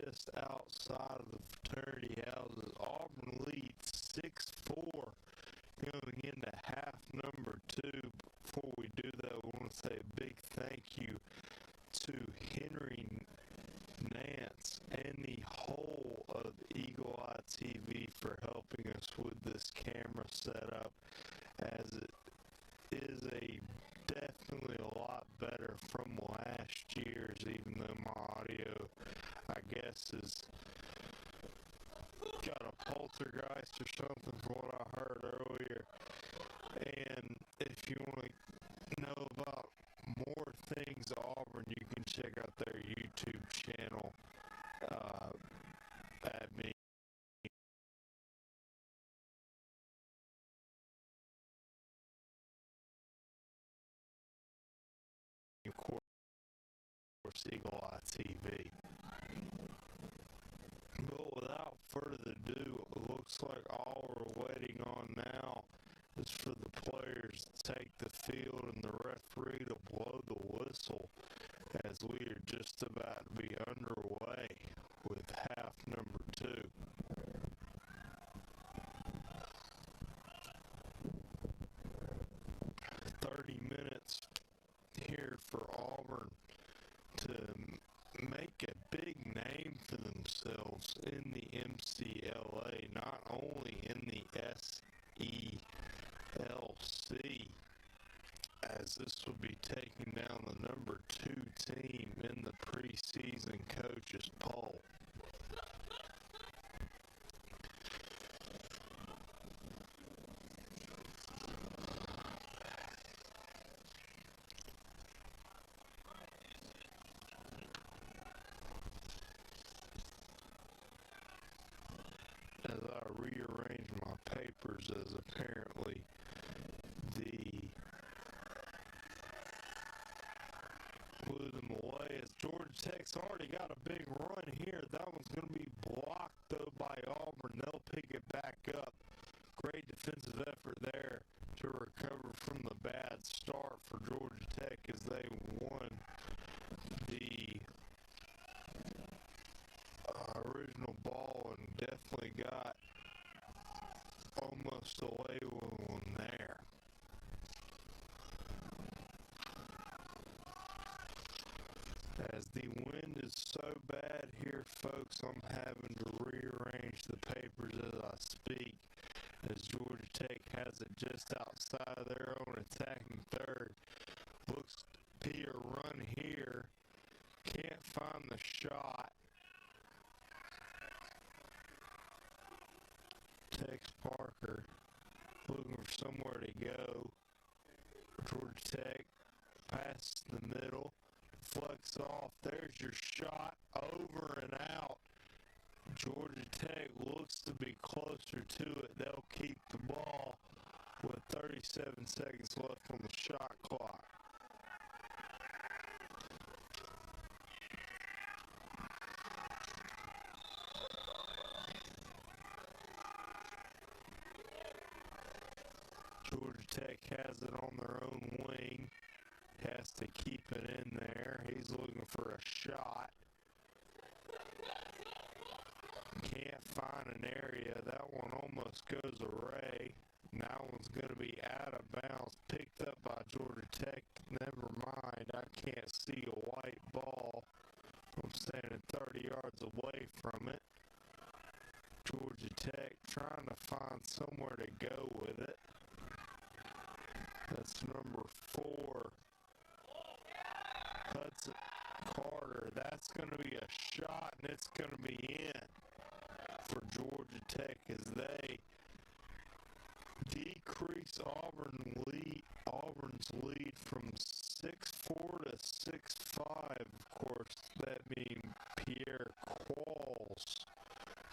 just outside of the fraternity houses. Auburn leads 6-4 going into half number 2. Before we do that, we want to say a big thank you to Henry Nance and the whole of Eagle Eye TV for helping us with this camera setup, as it is definitely a lot better from last year's, even though my audio, I guess, is got a poltergeist or something from what I heard earlier. And if you want to know about more things Auburn, you can check out their YouTube channel at me. Of course, Eagle Eye TV. But without further ado, it looks like all we're waiting on now is for the players to take the field and the referee to blow the whistle, as we are just about to be underway with half number 2. Minutes here for Auburn to make a big name for themselves in the MCLA, not only in the SELC, as this will be taking down the number 2 team in the preseason coaches poll. As I rearrange my papers, as apparently blew them away, as Georgia Tech's already got a big run here. That one's going to be blocked though by Auburn. They'll pick it back up. Great defensive effort there to recover from the bad start for Georgia Tech as they won the original ball and definitely got almost away with one there. As the wind is so bad here, folks, I'm having to rearrange the papers as I speak, as Georgia Tech has it just outside of their own attacking third. Looks to be a run here. Can't find the shot. Tex Parker looking for somewhere to go. Georgia Tech passes the middle, flex off. There's your shot, over and out. Georgia Tech looks to be closer to it. They'll keep the ball with 37 seconds left on the shot clock. Georgia Tech has it on their own wing. Has to keep it in there. He's looking for a shot. Can't find an area. That one almost goes away. That one's going to be out of bounds. Picked up by Georgia Tech. Never mind. I can't see a white ball. I'm standing 30 yards away from it. Georgia Tech trying to find somewhere to go with it. That's number 4. Hudson Carter. That's going to be a shot, and it's going to be in for Georgia Tech as they decrease Auburn's lead from 6-4 to 6-5. Of course, that means Pierre Qualls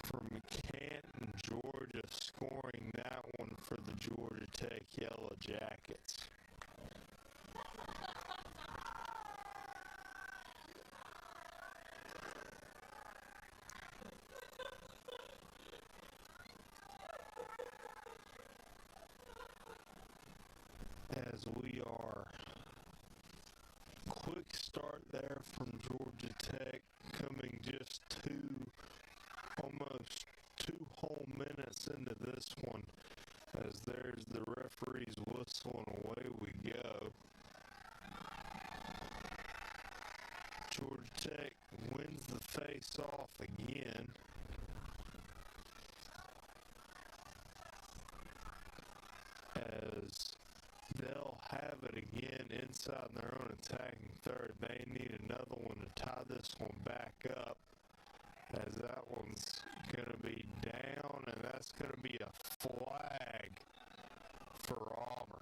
from Canton, Georgia, scoring that one for the Georgia Tech Yellow Jackets. As we are, quick start there from Georgia Tech, coming just 2 this one, as there's the referee's whistle and away we go. Georgia Tech wins the face-off again. As they'll have it again inside their own attacking third. They need another one to tie this one back up, as that one's going to be down, and that's going to be a flag for Auburn.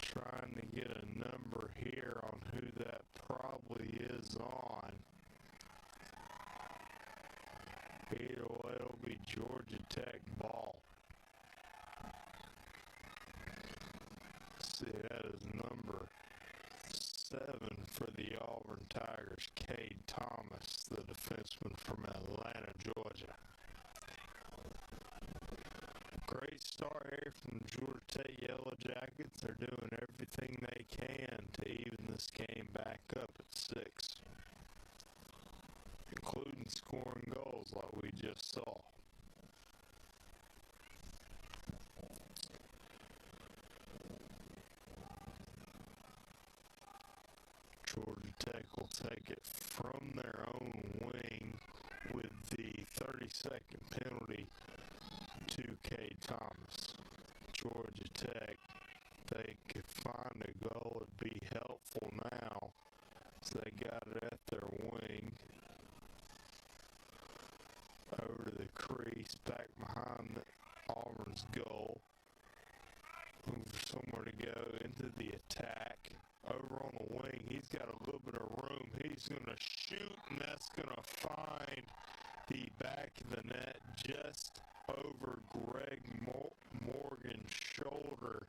Trying to get a number here on who that probably is on. Either way, it'll be Georgia Tech ball. See, that is number 7 for the Auburn Tigers, Cade Thomas, the defenseman from Atlanta, Georgia. Great start here from the Georgia Tech Yellow Jackets. They're doing everything they can to even this game back up at 6, including scoring goals like we just saw. Georgia Tech will take it from their own wing with the 30-second penalty to Cade Thomas. Georgia Tech, they could find a goal, it'd be helpful now. So they got it at their wing. Over to the crease, back behind Auburn's goal. Looking for somewhere to go into the attack. Over on the wing, he's got a little bit of room. He's going to shoot, and that's going to find the back of the net just over Greg Morgan's shoulder.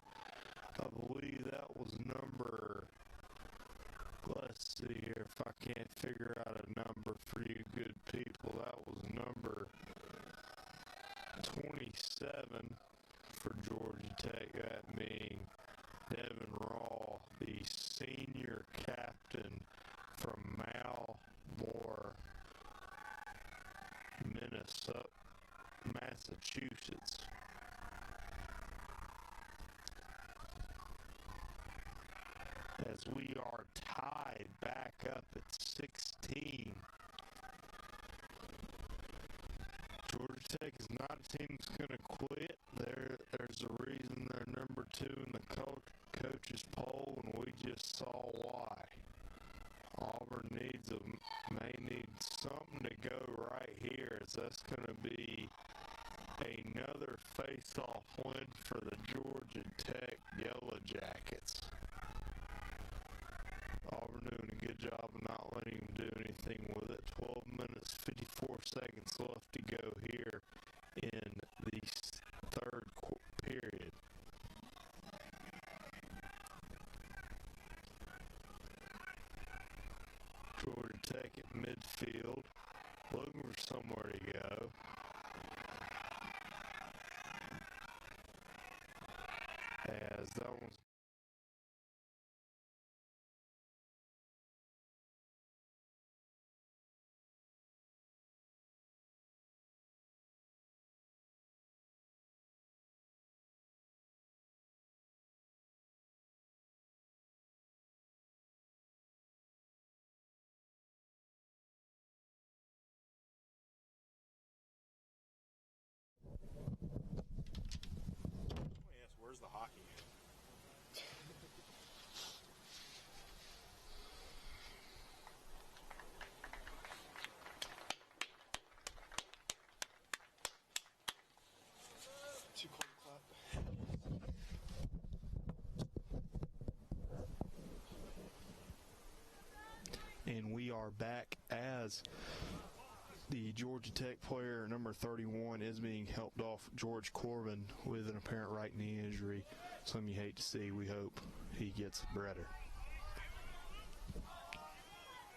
I believe that was number, let's see here if I can't figure out a number for you good people. That was number 27 for Georgia Tech, that being Devin Raw, the senior captain from Malmore, Massachusetts. As we are tied back up at 16. Georgia Tech is not a team that's going to quit. There's a reason they're number 2 in the coaches poll, and we just saw why. Auburn may need something to go right here, as that's going to be another face-off win for the Georgia Tech Yellow Jackets. Auburn doing a good job of not letting him do anything with it. 12 minutes, 54 seconds left to go here in the third period. Georgia Tech at midfield, looking for somewhere to go. As that one's where's the hockey game? Too cold to clap. And we are back as the Georgia Tech player number 31 is being helped off, George Corbin, with an apparent right knee injury. Some you hate to see. We hope he gets better.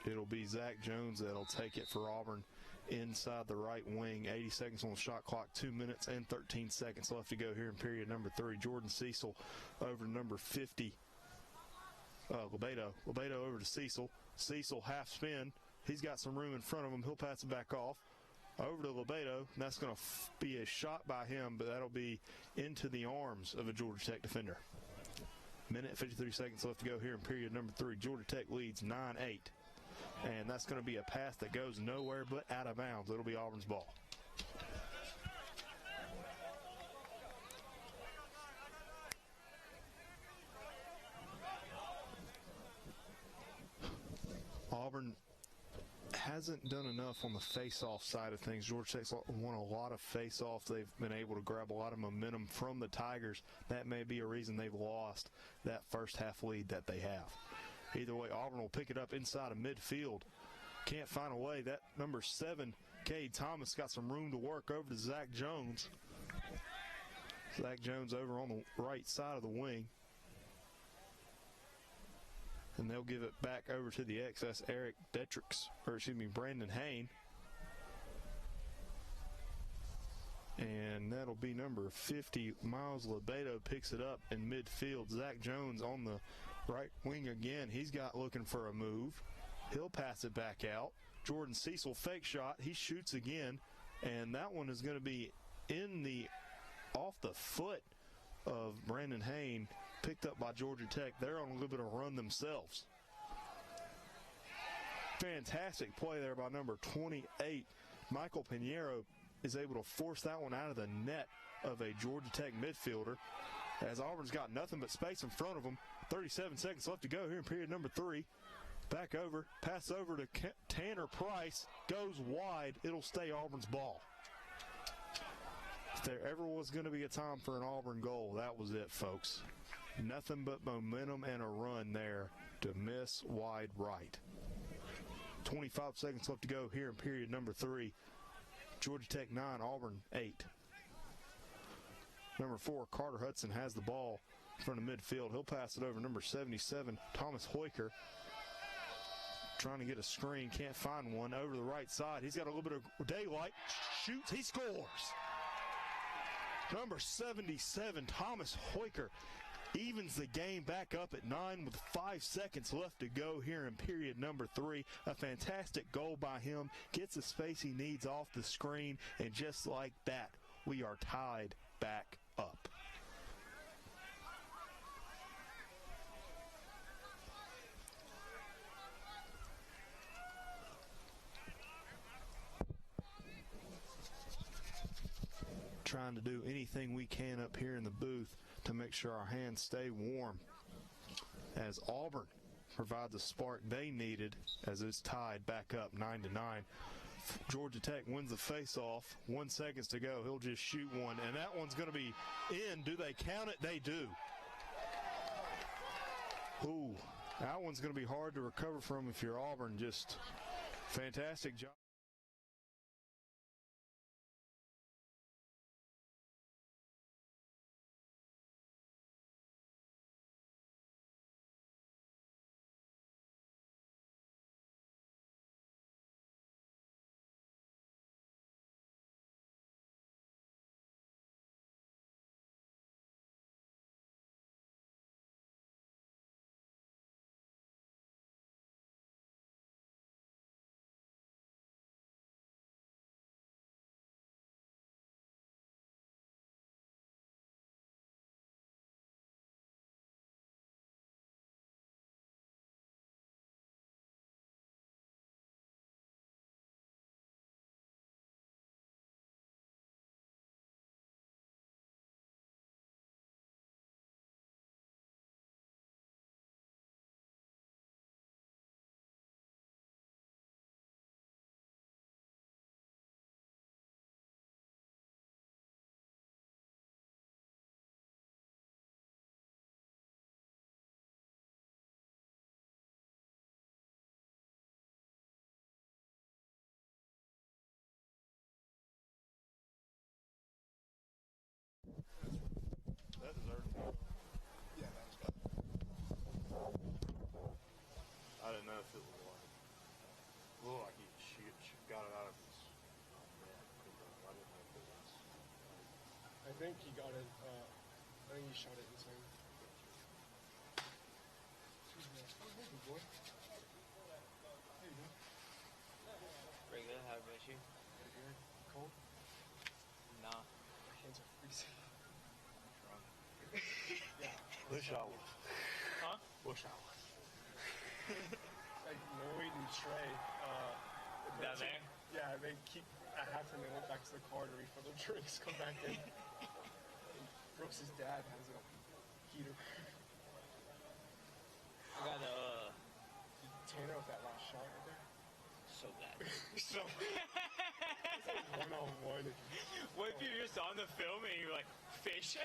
It'll be Zach Jones that'll take it for Auburn inside the right wing. 80 seconds on the shot clock, 2 minutes and 13 seconds left to go here in period number 3. Jordan Cecil over to number 50. Lebedo over to Cecil. Cecil half spin. He's got some room in front of him. He'll pass it back off. over to Lebedo, and that's going to be a shot by him, but that'll be into the arms of a Georgia Tech defender. Minute 53 seconds left to go here in period number 3. Georgia Tech leads 9-8, and that's going to be a pass that goes nowhere but out of bounds. It'll be Auburn's ball. Auburn hasn't done enough on the face-off side of things. Georgia Tech's won a lot of face-offs. They've been able to grab a lot of momentum from the Tigers. That may be a reason they've lost that first half lead that they have. Either way, Auburn will pick it up inside of midfield. Can't find a way. That number 7, Cade Thomas, got some room to work over to Zach Jones. Zach Jones over on the right side of the wing. And they'll give it back over to the excess Brandon Hain. And that'll be number 50. Miles Lebedo picks it up in midfield. Zach Jones on the right wing again. He's got looking for a move. He'll pass it back out. Jordan Cecil, fake shot. He shoots again. And that one is going to be off the foot of Brandon Hain, picked up by Georgia Tech. They're on a little bit of a run themselves. Fantastic play there by number 28. Michael Pinheiro is able to force that one out of the net of a Georgia Tech midfielder, as Auburn's got nothing but space in front of them. 37 seconds left to go here in period number 3. Back over, pass over to Tanner Price, goes wide. It'll stay Auburn's ball. If there ever was going to be a time for an Auburn goal, that was it, folks. Nothing but momentum and a run there to miss wide right. 25 seconds left to go here in period number 3. Georgia Tech 9, Auburn 8. Number 4, Carter Hudson has the ball in front of midfield. He'll pass it over number 77, Thomas Hoiker. Trying to get a screen, can't find one. Over the right side, he's got a little bit of daylight. Shoots, he scores. Number 77, Thomas Hoiker, evens the game back up at 9 with 5 seconds left to go here in period number 3. A fantastic goal by him. Gets the space he needs off the screen, and just like that, we are tied back up. Trying to do anything we can up here in the booth to make sure our hands stay warm, as Auburn provides a spark they needed as it's tied back up 9-9. Georgia Tech wins the face-off. 1 second to go. He'll just shoot one, and that one's going to be in. Do they count it? They do. Ooh, that one's going to be hard to recover from if you're Auburn. Just fantastic job. That deserved it. Yeah, that was good. I didn't know if it was like, looked like he got it out of his. I didn't know if it was. I think he got it. I think he shot it inside. Excuse me. Thank you, boy. There you go. Pretty good. How about you? Pretty good. shower. Like Lloyd and Trey. Down there? Yeah, they keep at halftime. They went back to the car to refill their drinks, come back in. And Brooks' dad has a heater. I got Tanner with that last shot right there. so bad. So One-on-one. what if you're just on the film and you're like, fish?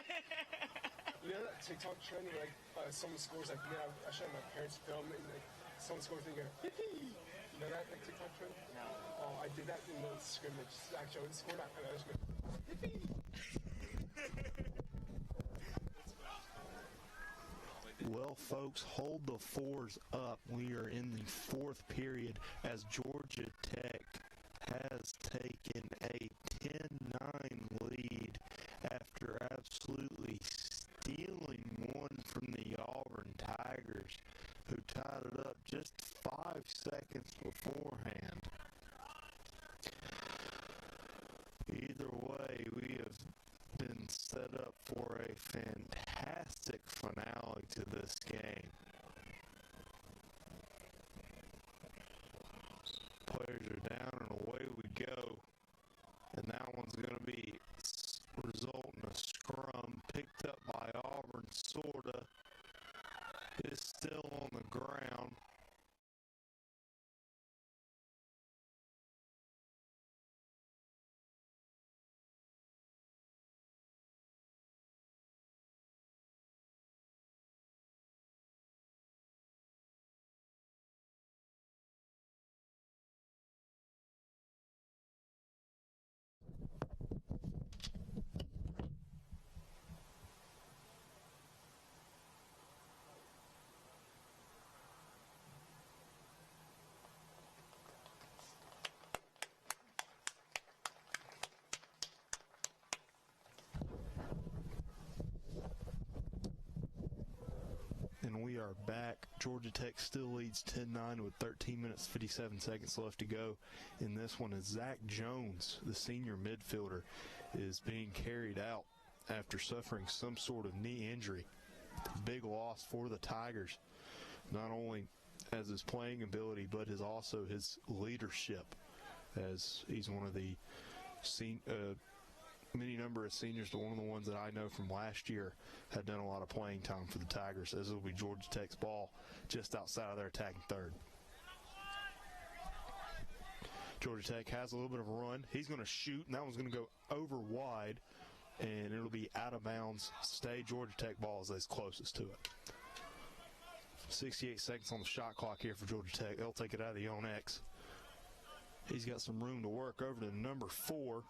You know that TikTok trend where like someone scores like, yeah, I showed my parents film and like someone scores and you go, yippee! You know that like TikTok trend? No. Oh, I did that in the scrimmage. Actually, I would score that and I just go, yippee! Well, folks, hold the fours up. We are in the fourth period as Georgia Tech has taken a 10-9 lead after absolutely stealing one from the Auburn Tigers, who tied it up just 5 seconds beforehand. Either way, we have been set up for a fantastic finale to this game. Players are down and away we go. And that one's going to be result in a scrum picked up by Auburn, sorta. Is still on the ground. And we are back. Georgia Tech still leads 10-9 with 13 minutes, 57 seconds left to go in this one as Zach Jones, the senior midfielder, is being carried out after suffering some sort of knee injury. Big loss for the Tigers, not only as his playing ability, but also his leadership, as he's one of the many number of seniors, to one of the ones that I know from last year had done a lot of playing time for the Tigers, as it'll be Georgia Tech's ball just outside of their attacking third. Georgia Tech has a little bit of a run. He's going to shoot, and that one's going to go over wide, and it'll be out of bounds. Stay Georgia Tech ball is closest to it. 68 seconds on the shot clock here for Georgia Tech. They'll take it out of the own X. He's got some room to work over to number 4,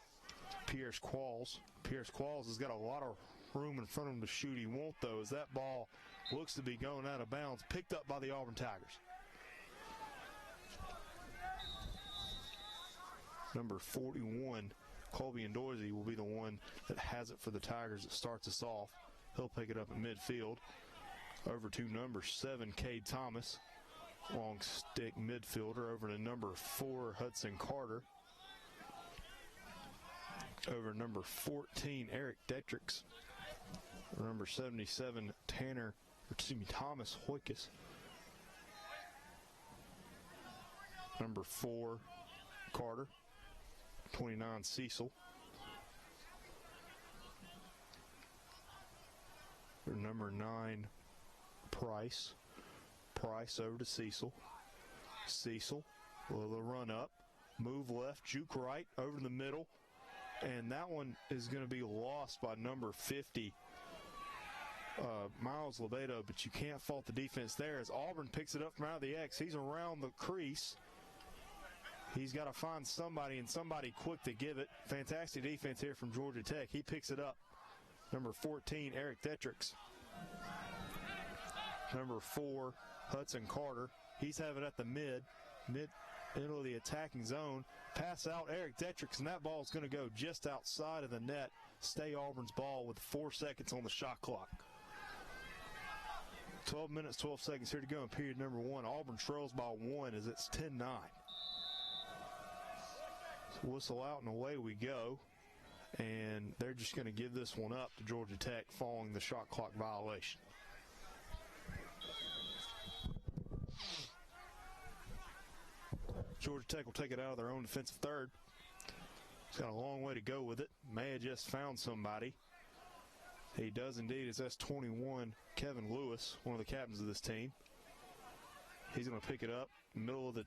Pierce Qualls. Pierce Qualls has got a lot of room in front of him to shoot. He won't, though, as that ball looks to be going out of bounds, picked up by the Auburn Tigers. Number 41, Colby Dorsey, will be the one that has it for the Tigers that starts us off. He'll pick it up at midfield. Over to number 7, Cade Thomas, long stick midfielder. Over to number 4, Hudson Carter. Over number 14, Eric Detrix. Number 77, Thomas Hoykus. Number 4, Carter. 29, Cecil. Number 9, Price. Price over to Cecil. Cecil, a little run up. Move left, juke right, over the middle. And that one is going to be lost by number 50, Miles Lebedo, but you can't fault the defense there as Auburn picks it up from out of the X. He's around the crease. He's got to find somebody, and somebody quick to give it. Fantastic defense here from Georgia Tech. He picks it up. Number 14, Eric Detrix. Number 4, Hudson Carter. He's having it at the middle of the attacking zone. Pass out, Eric Detrix, and that ball is going to go just outside of the net. Stay Auburn's ball with 4 seconds on the shot clock. 12 minutes, 12 seconds here to go in period number 1. Auburn trails by 1 as it's 10-9. So whistle out and away we go. And they're just going to give this one up to Georgia Tech following the shot clock violation. Georgia Tech will take it out of their own defensive third. He's got a long way to go with it. May have just found somebody. He does indeed. It's S21, Kevin Lewis, one of the captains of this team. He's going to pick it up, middle of the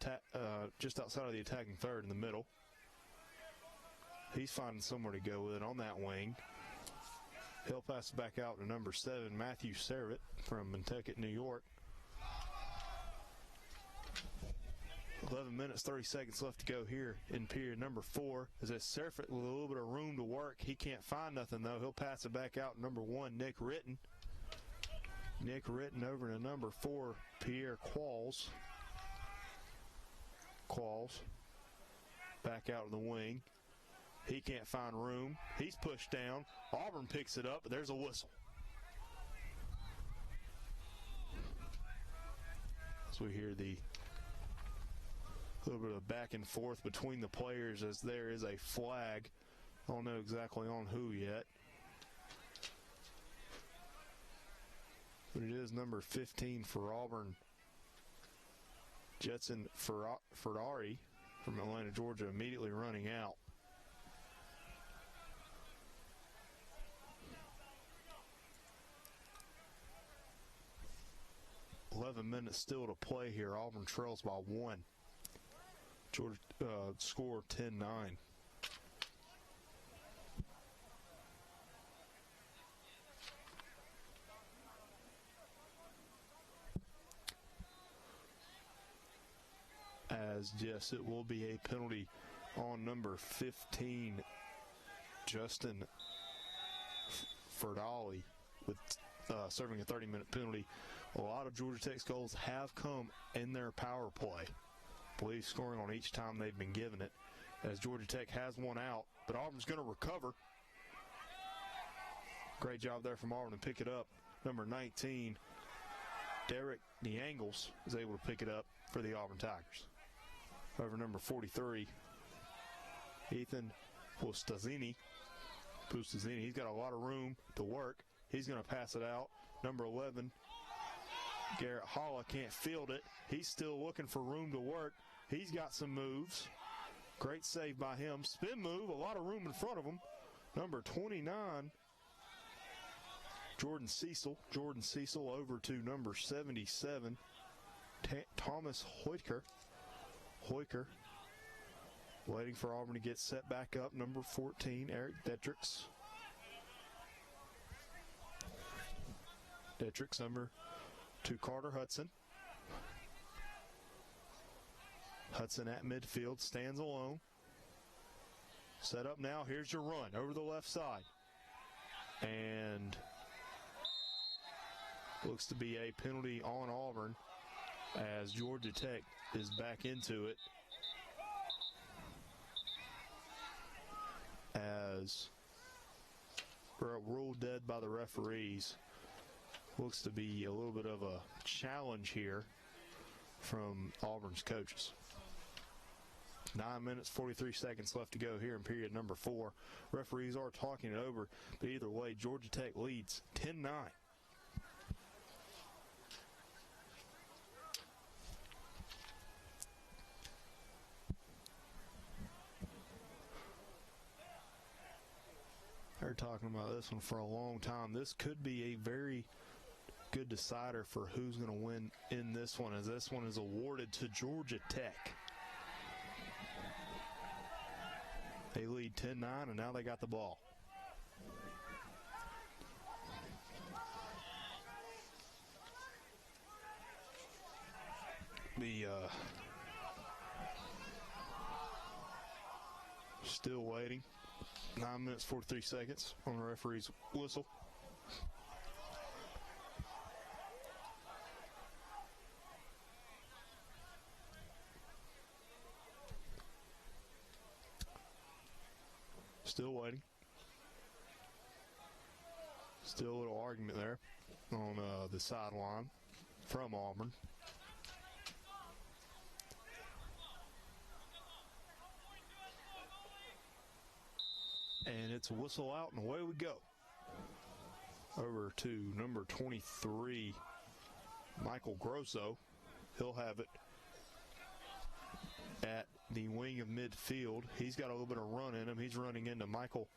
just outside of the attacking third in the middle. He's finding somewhere to go with it on that wing. He'll pass it back out to number 7, Matthew Servett from Nantucket, New York. 11 minutes, 30 seconds left to go here in period number 4. As that Servett with a little bit of room to work. He can't find nothing, though. He'll pass it back out to number 1, Nick Ritten. Nick Ritten over to number 4, Pierre Qualls. Qualls back out in the wing. He can't find room. He's pushed down. Auburn picks it up, but there's a whistle. As we hear the little bit of back and forth between the players as there is a flag. I don't know exactly on who yet. But it is number 15 for Auburn, Jetson Ferrari from Atlanta, Georgia, immediately running out. $11 minutes still to play here. Auburn trails by 1. Georgia score 10-9. As yes, it will be a penalty on number 15, Justin Ferdali, with serving a 30-minute penalty. A lot of Georgia Tech's goals have come in their power play. I believe scoring on each time they've been given it, as Georgia Tech has one out, but Auburn's going to recover. Great job there from Auburn to pick it up. Number 19, Derek DeAngles, is able to pick it up for the Auburn Tigers. Over number 43, Ethan Pustazini. He's got a lot of room to work. He's going to pass it out. Number 11, Garrett Holla, can't field it. He's still looking for room to work. He's got some moves. Great save by him. Spin move, a lot of room in front of him. Number 29, Jordan Cecil. Jordan Cecil over to number 77, Thomas Hoyker. Waiting for Auburn to get set back up. Number 14, Eric Detrix. Detrix number to Carter Hudson. Hudson at midfield, stands alone. Set up now, here's your run over the left side. And looks to be a penalty on Auburn as Georgia Tech is back into it. As we're ruled dead by the referees. Looks to be a little bit of a challenge here from Auburn's coaches. 9 minutes, 43 seconds left to go here in period number 4. Referees are talking it over, but either way, Georgia Tech leads 10-9. They're talking about this one for a long time. This could be a very good decider for who's going to win in this one, as this one is awarded to Georgia Tech. They lead 10-9, and now they got the ball. Still waiting. 9 minutes, 43 seconds on the referee's whistle. Still waiting. Still a little argument there on the sideline from Auburn. And it's a whistle out, and away we go. Over to number 23, Michael Grosso. He'll have it at the wing of midfield. He's got a little bit of run in him. He's running into Michael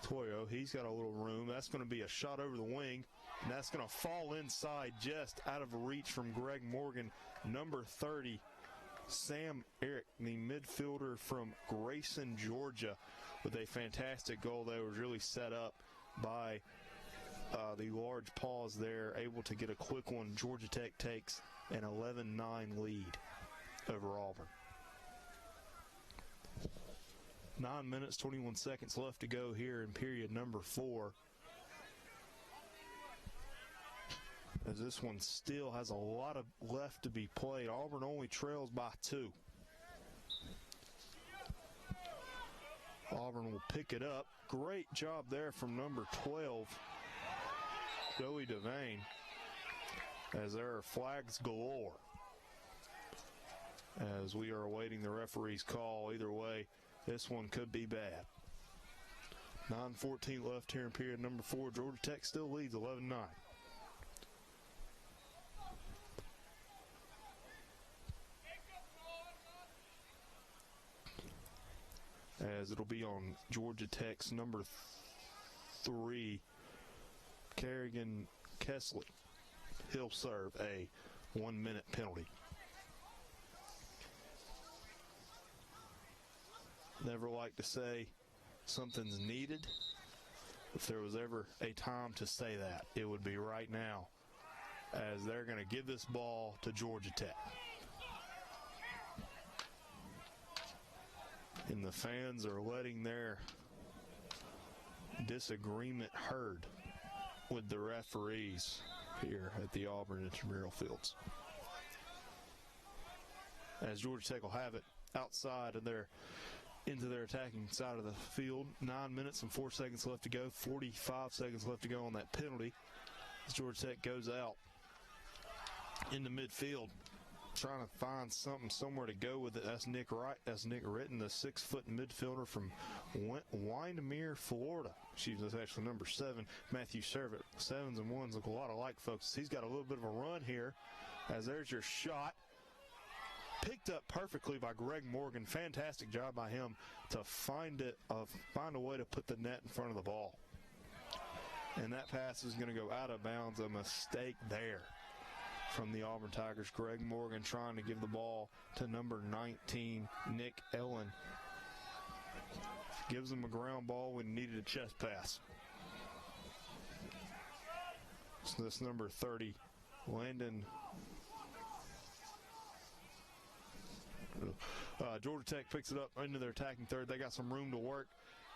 Toyo. He's got a little room. That's going to be a shot over the wing, and that's going to fall inside just out of reach from Greg Morgan, number 30. Sam Eric, the midfielder from Grayson, Georgia, with a fantastic goal that was really set up by the large paws there, able to get a quick one. Georgia Tech takes an 11-9 lead over Auburn. 9 minutes, 21 seconds left to go here in period number 4. As this one still has a lot of left to be played. Auburn only trails by 2. Auburn will pick it up. Great job there from number 12, Joey Devane, as there are flags galore as we are awaiting the referee's call. Either way, this one could be bad. 9:14 left here in period number 4. Georgia Tech still leads 11-9. As it'll be on Georgia Tech's number 3, Kerrigan Kesley. He'll serve a 1-minute penalty. Never like to say something's needed. If there was ever a time to say that, it would be right now, as they're going to give this ball to Georgia Tech. And the fans are letting their disagreement heard with the referees here at the Auburn intramural fields. As Georgia Tech will have it outside of into their attacking side of the field. 9 minutes and 4 seconds left to go. 45 seconds left to go on that penalty. As Georgia Tech goes out into midfield, trying to find somewhere to go with it. That's Nick Ritten, the 6-foot midfielder from Windermere, Florida. That's actually number 7. Matthew Servett. 7s and 1s look a lot alike, folks. He's got a little bit of a run here, as there's your shot. Picked up perfectly by Greg Morgan. Fantastic job by him to find a way to put the net in front of the ball. And that pass is going to go out of bounds. A mistake there from the Auburn Tigers. Greg Morgan trying to give the ball to number 19, Nick Ellen. Gives him a ground ball when needed a chest pass. So this number 30, Landon. Georgia Tech picks it up into their attacking third. They got some room to work.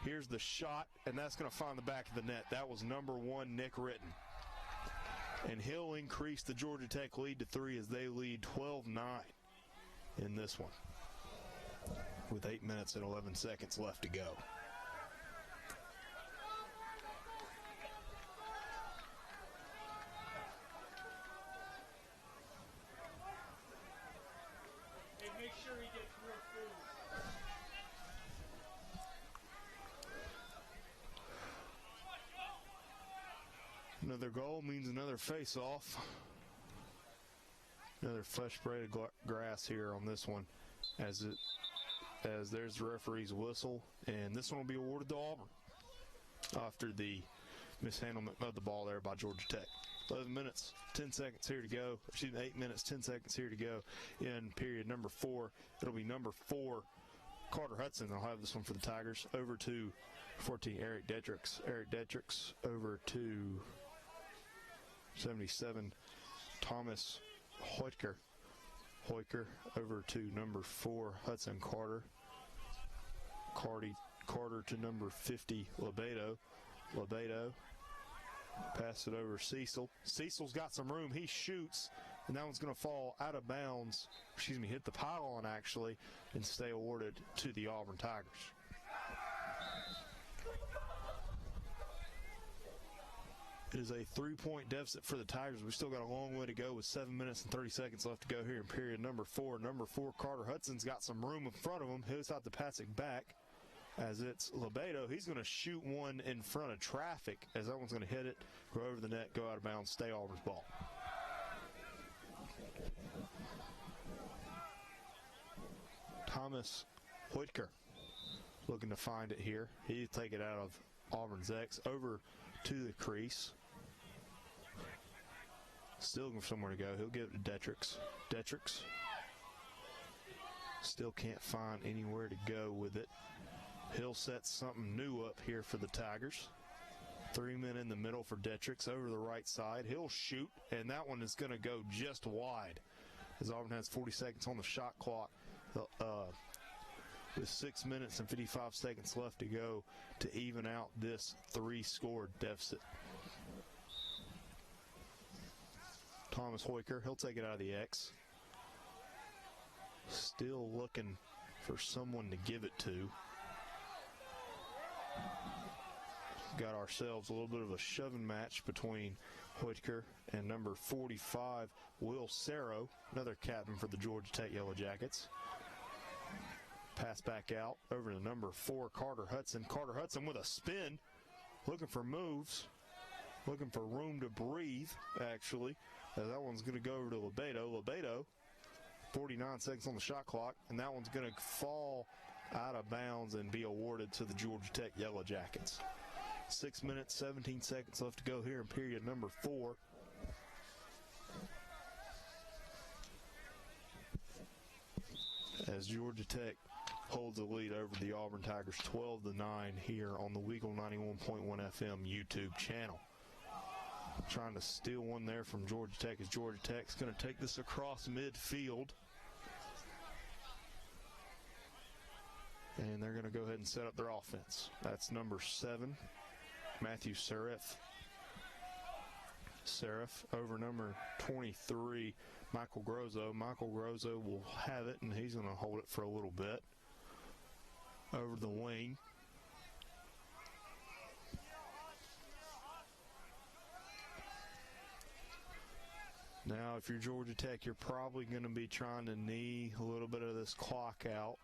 Here's the shot, and that's going to find the back of the net. That was number 1, Nick Ritten. And he'll increase the Georgia Tech lead to 3 as they lead 12-9 in this one, with 8 minutes and 11 seconds left to go. Hey, make sure he gets real food. Another goal means another face-off. Another fresh-sprayed grass here on this one, as there's the referee's whistle, and this one will be awarded to Auburn after the mishandlement of the ball there by Georgia Tech. 11 minutes, 10 seconds here to go. 8 minutes, 10 seconds here to go in period number 4. It'll be number 4, Carter Hudson. I'll have this one for the Tigers. Over to 14, Eric Detrix. Eric Detrix over to 77, Thomas Hoyker. Hoyker over to number 4, Hudson Carter. Carter to number 50, Lebedo. Lebedo. Pass it over Cecil. Cecil's got some room. He shoots, and that one's going to fall out of bounds. Hit the pylon, actually, and stay awarded to the Auburn Tigers. It is a 3-point deficit for the Tigers. We've still got a long way to go with 7 minutes and 30 seconds left to go here in period number 4. Number 4, Carter Hudson's got some room in front of him. He'll have to pass it back, as it's Lebedo. He's going to shoot one in front of traffic, as that one's going to hit it, go over the net, go out of bounds, stay Auburn's ball. Time Thomas Whitaker looking to find it here. He'll take it out of Auburn's X over to the crease. Still looking for somewhere to go. He'll give it to Detrix. Detrix still can't find anywhere to go with it. He'll set something new up here for the Tigers. 3 men in the middle for Detrix over the right side. He'll shoot, and that one is going to go just wide as Auburn has 40 seconds on the shot clock. With 6 minutes and 55 seconds left to go to even out this 3-score deficit. Thomas Hoyker, he'll take it out of the X. Still looking for someone to give it to. Got ourselves a little bit of a shoving match between Whitaker and number 45, Will Cerro, another captain for the Georgia Tech Yellow Jackets. Pass back out over to number 4, Carter Hudson. Carter Hudson with a spin, looking for moves, looking for room to breathe, actually. That one's going to go over to Lebedo. Lebedo, 49 seconds on the shot clock, and that one's going to fall out of bounds and be awarded to the Georgia Tech Yellow Jackets. 6 minutes, 17 seconds left to go here in period number 4. As Georgia Tech holds the lead over the Auburn Tigers 12-9 here on the Weagle 91.1 FM YouTube channel. Trying to steal one there from Georgia Tech as Georgia Tech's going to take this across midfield. And they're going to go ahead and set up their offense. That's number 7, Matthew Serif. Serif over number 23, Michael Grozo. Michael Grozo will have it, and he's going to hold it for a little bit. Over the wing. Now, if you're Georgia Tech, you're probably going to be trying to knee a little bit of this clock out.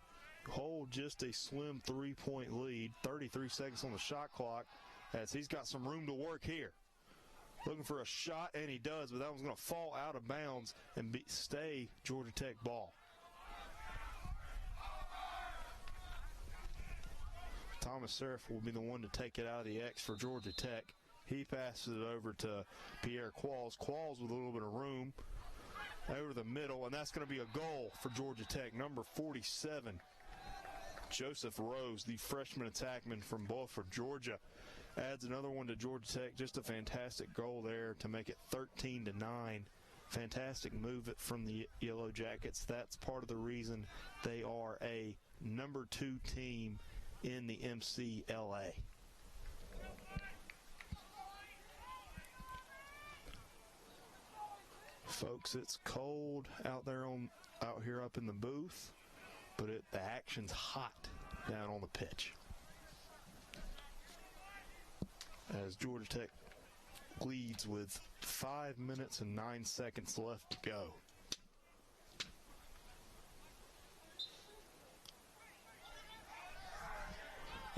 Hold just a slim 3-point lead, 33 seconds on the shot clock, as he's got some room to work here. Looking for a shot, and he does, but that one's going to fall out of bounds and stay Georgia Tech ball. Thomas Serif will be the one to take it out of the X for Georgia Tech. He passes it over to Pierre Qualls. Qualls with a little bit of room over the middle, and that's going to be a goal for Georgia Tech. Number 47, Joseph Rose, the freshman attackman from Beaufort, Georgia, adds another one to Georgia Tech. Just a fantastic goal there to make it 13-9. Fantastic move from the Yellow Jackets. That's part of the reason they are a number 2 team in the MCLA. Folks, it's cold out here up in the booth, but the action's hot down on the pitch. As Georgia Tech leads with 5 minutes and 9 seconds left to go.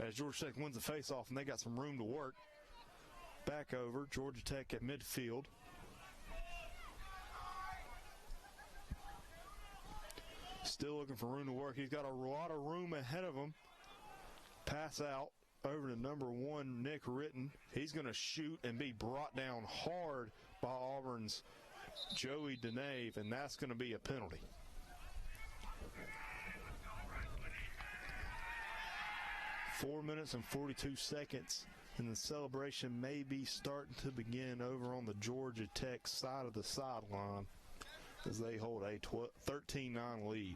As Georgia Tech wins the face-off, and they got some room to work. Back over, Georgia Tech at midfield. Still looking for room to work. He's got a lot of room ahead of him. Pass out over to number 1, Nick Ritten. He's going to shoot and be brought down hard by Auburn's Joey Denave, and that's going to be a penalty. Four minutes and 42 seconds, and the celebration may be starting to begin over on the Georgia Tech side of the sideline as they hold a 13-9 lead.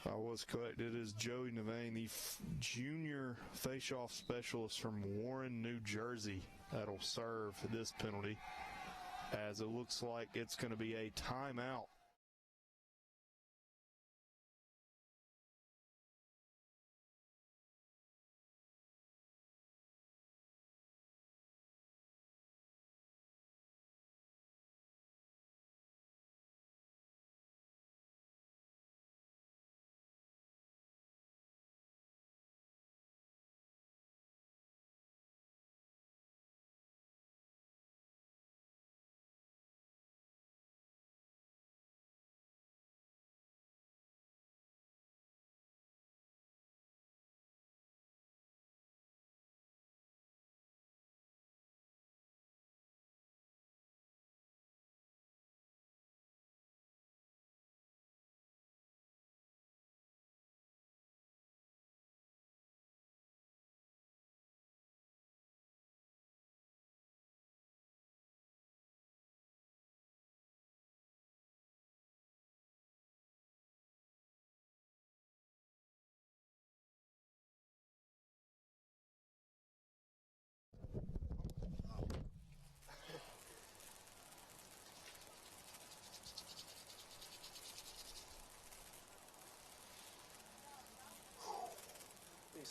I was correct. It is Joey Navane, the junior face-off specialist from Warren, New Jersey, that'll serve this penalty, as it looks like it's going to be a timeout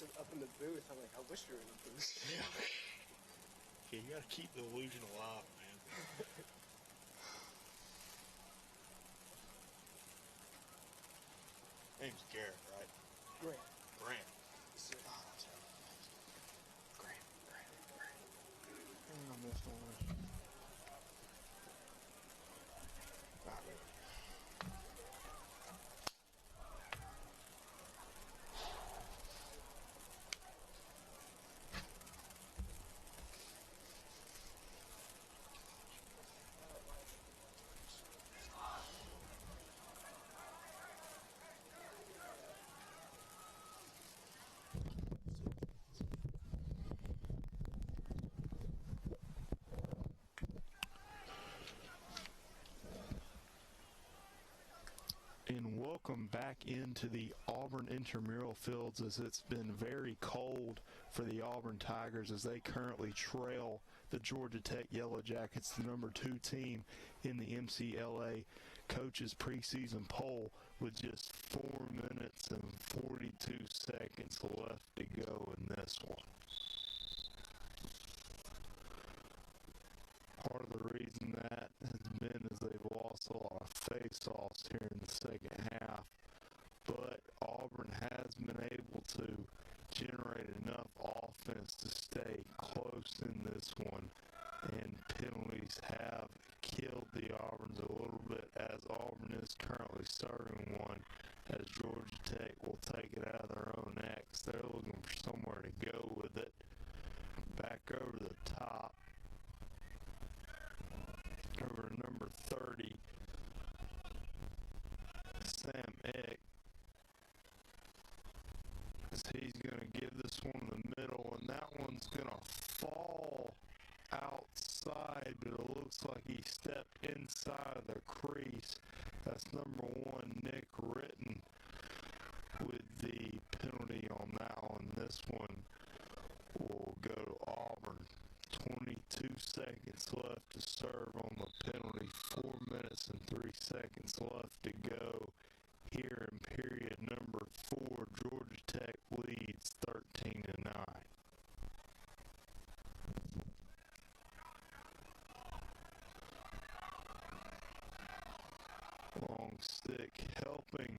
was up in the booth. I'm like, I wish we were in the booth. Yeah, you gotta keep the illusion alive, man. Name's Garrett, right? Great. Grant. Sir. Oh, that's right. Great. Hang on this one. And welcome back into the Auburn intramural fields, as it's been very cold for the Auburn Tigers as they currently trail the Georgia Tech Yellow Jackets, the number 2 team in the MCLA coaches preseason poll, with just 4 minutes and 42 seconds left to go in this one. Part of the reason that has been is they've lost a lot of face-offs here in the second half, but Auburn has been able to generate enough offense to stay close in this one, and penalties have killed the Auburns a little bit, as Auburn is currently serving one, as Georgia Tech will take it out of their own X. They're looking for somewhere to go with it. Back over the top. Over number 30, Sam Eck. He's going to give this one in the middle, and that one's going to fall outside, but it looks like he stepped inside of the crease. That's number 1, Nick Ritten, with the penalty on that one. This one will go to Auburn. 22 seconds left to serve on the penalty. 4 minutes and 3 seconds left to go here in period number 4. Georgia Tech leads 13-9. Long stick helping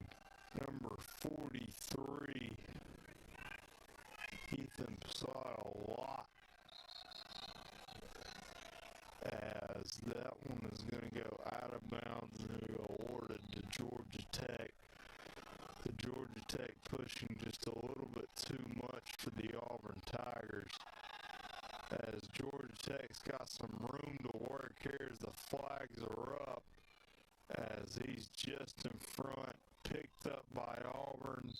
number 43, Ethan Psile, as that one is going to go out of bounds and go awarded to Georgia Tech. The Georgia Tech pushing just a little bit too much for the Auburn Tigers, as Georgia Tech's got some room to work here as the flags are up, as he's just in front, picked up by Auburn,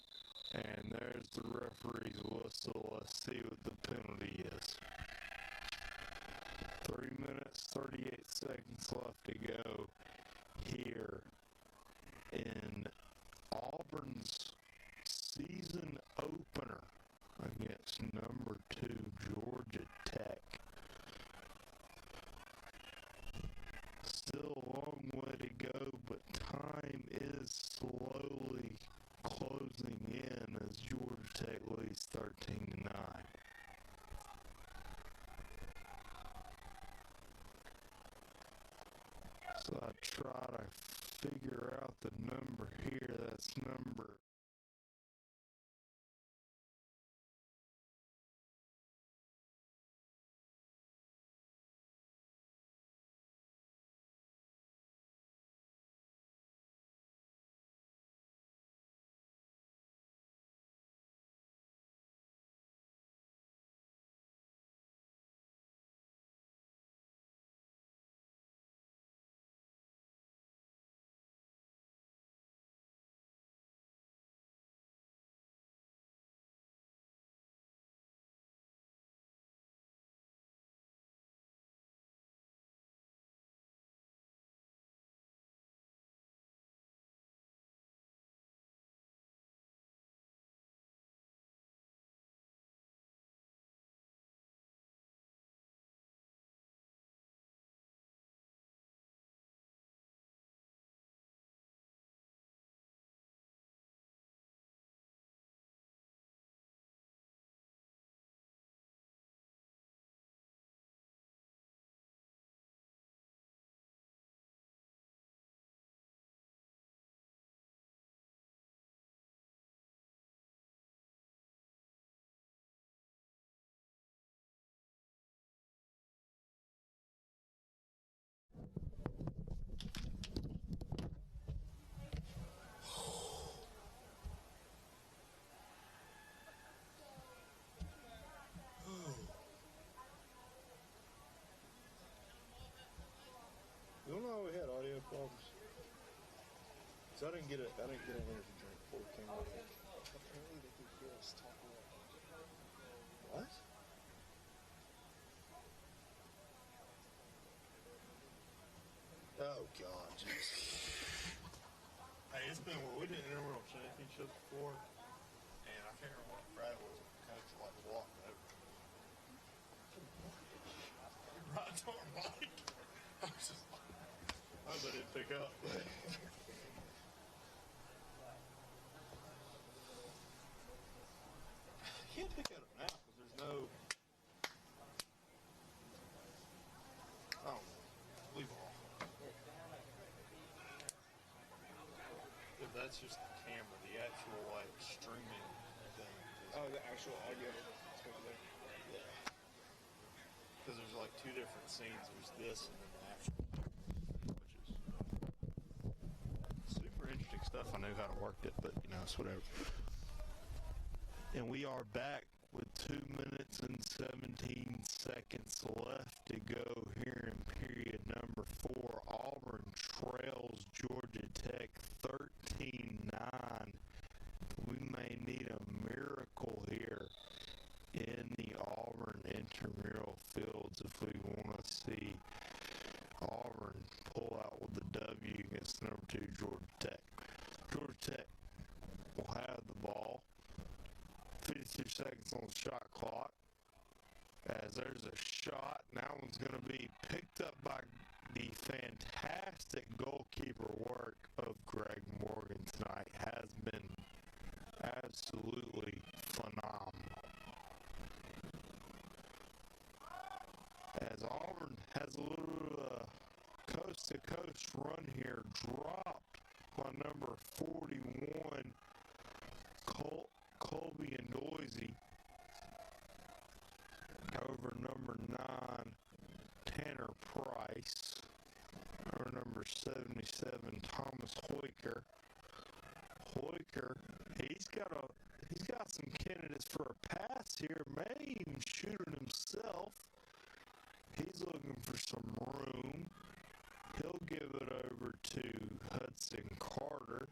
and there's the referee's whistle. Let's see what the penalty is. 3 minutes, 38 seconds left to go here in Auburn's season opener against number 2 Georgia Tech. Still a long way to go, but time is slowly closing in as Georgia Tech leads 13-9. So I try to figure out the number here. That's number So I didn't get an energy drink before we came out here. Apparently they can hear us talking like What? Oh God, jeez. Hey, it's been we did an intramural championship before, and I can't remember what Brad was. Coach like walked over. Right to our mic. I was just like, I hope I didn't pick up. You can't pick that up now because there's no. Oh, leave it off. If that's just the camera, the actual like streaming thing. oh, the actual audio. Let's go to there. Yeah. Because there's like two different scenes. There's this and then the actual, which is super interesting stuff. I knew how to work it, but you know, it's whatever. And we are back with 2 minutes and 17 seconds left to go here in period number 4. Auburn trails Georgia Tech 13-9. We may need a miracle here in the Auburn intramural fields if we want to see Auburn pull out with the W against number 2 Georgia Tech. Georgia Tech will have the ball. 52 seconds on the shot clock. As there's a shot, and that one's going to be picked up by the fantastic goalkeeper work of Greg Morgan tonight. Has been absolutely phenomenal. As Auburn has a little coast-to-coast run here, dropped by number 41, Colby and Doisy, over number 9, Tanner Price, over number 77, Thomas Hoiker. Hoiker, he's got some candidates for a pass here, may even shoot it himself. He's looking for some room. He'll give it over to Hudson Carter.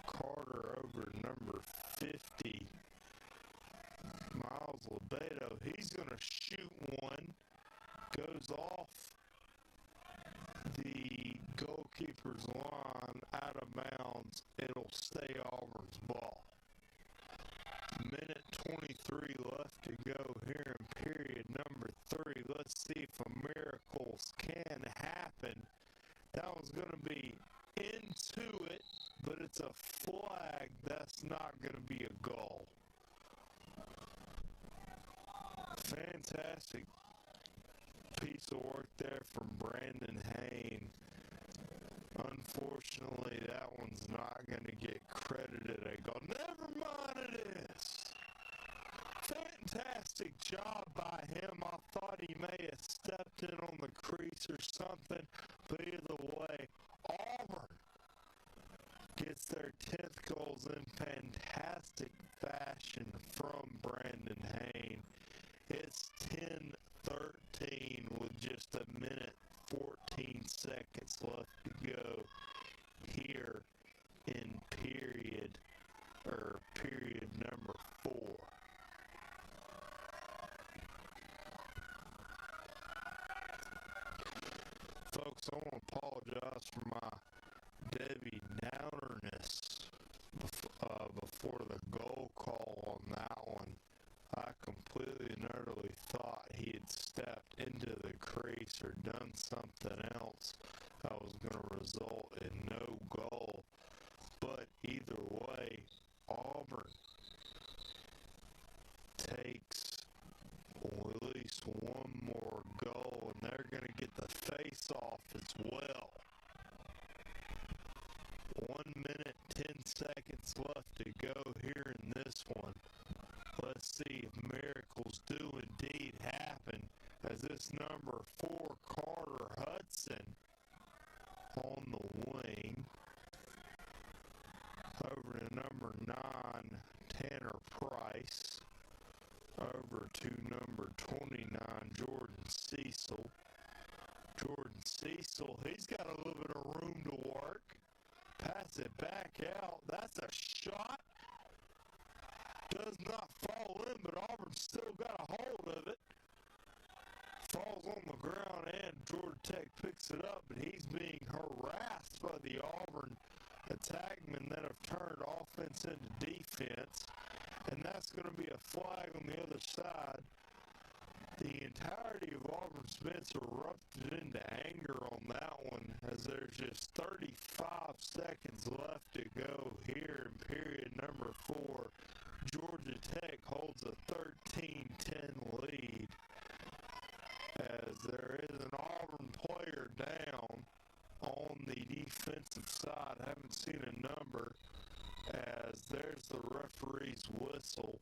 Carter over number 50, Miles Lebedo. He's going to shoot one. Goes off the goalkeeper's line out of bounds. It'll stay Auburn's ball. Minute 23 left to go here in period number 3. Let's see if miracles can happen. That one's going to be into it, but it's a flag. That's not going to be a goal. Fantastic piece of work there from Brandon Hain. Unfortunately, that one's not going to get credited a goal. Never mind it is. Fantastic job by him. I thought he may have stepped in on the crease or something, but either way, Auburn gets their 10th goals in fantastic fashion from Brandon Hain. It's 10-13 with just a minute 14 seconds left to go here in period number 4. Folks, I want to apologize for my Debbie Downerness before the goal call on that one. I completely and utterly thought he had stepped into the crease or done something else that was going to result in no goal. But either way, Auburn takes at least one more goal, and they're going to get the face-off as well. 1 minute, 10 seconds left to go here in this one. Let's see if miracles do indeed happen, as this number 4, Carter Hudson, on the wing. Over to number 9, Tanner Price. Over to number 29, Jordan Cecil. Jordan Cecil. He's got a little bit of room to work. Pass it back out. That's a shot. Does not fall in, but Auburn still got a hold of it. Falls on the ground, and Georgia Tech picks it up, but he's being harassed by the Auburn attackmen that have turned offense into defense, and that's going to be a flag on the other side. The entirety of Auburn's bench erupted into anger on that one, as there's just 35 seconds left to go here in period number 4. Georgia Tech holds a 13-10 lead, as there is an Auburn player down on the defensive side. I haven't seen a number, as there's the referee's whistle.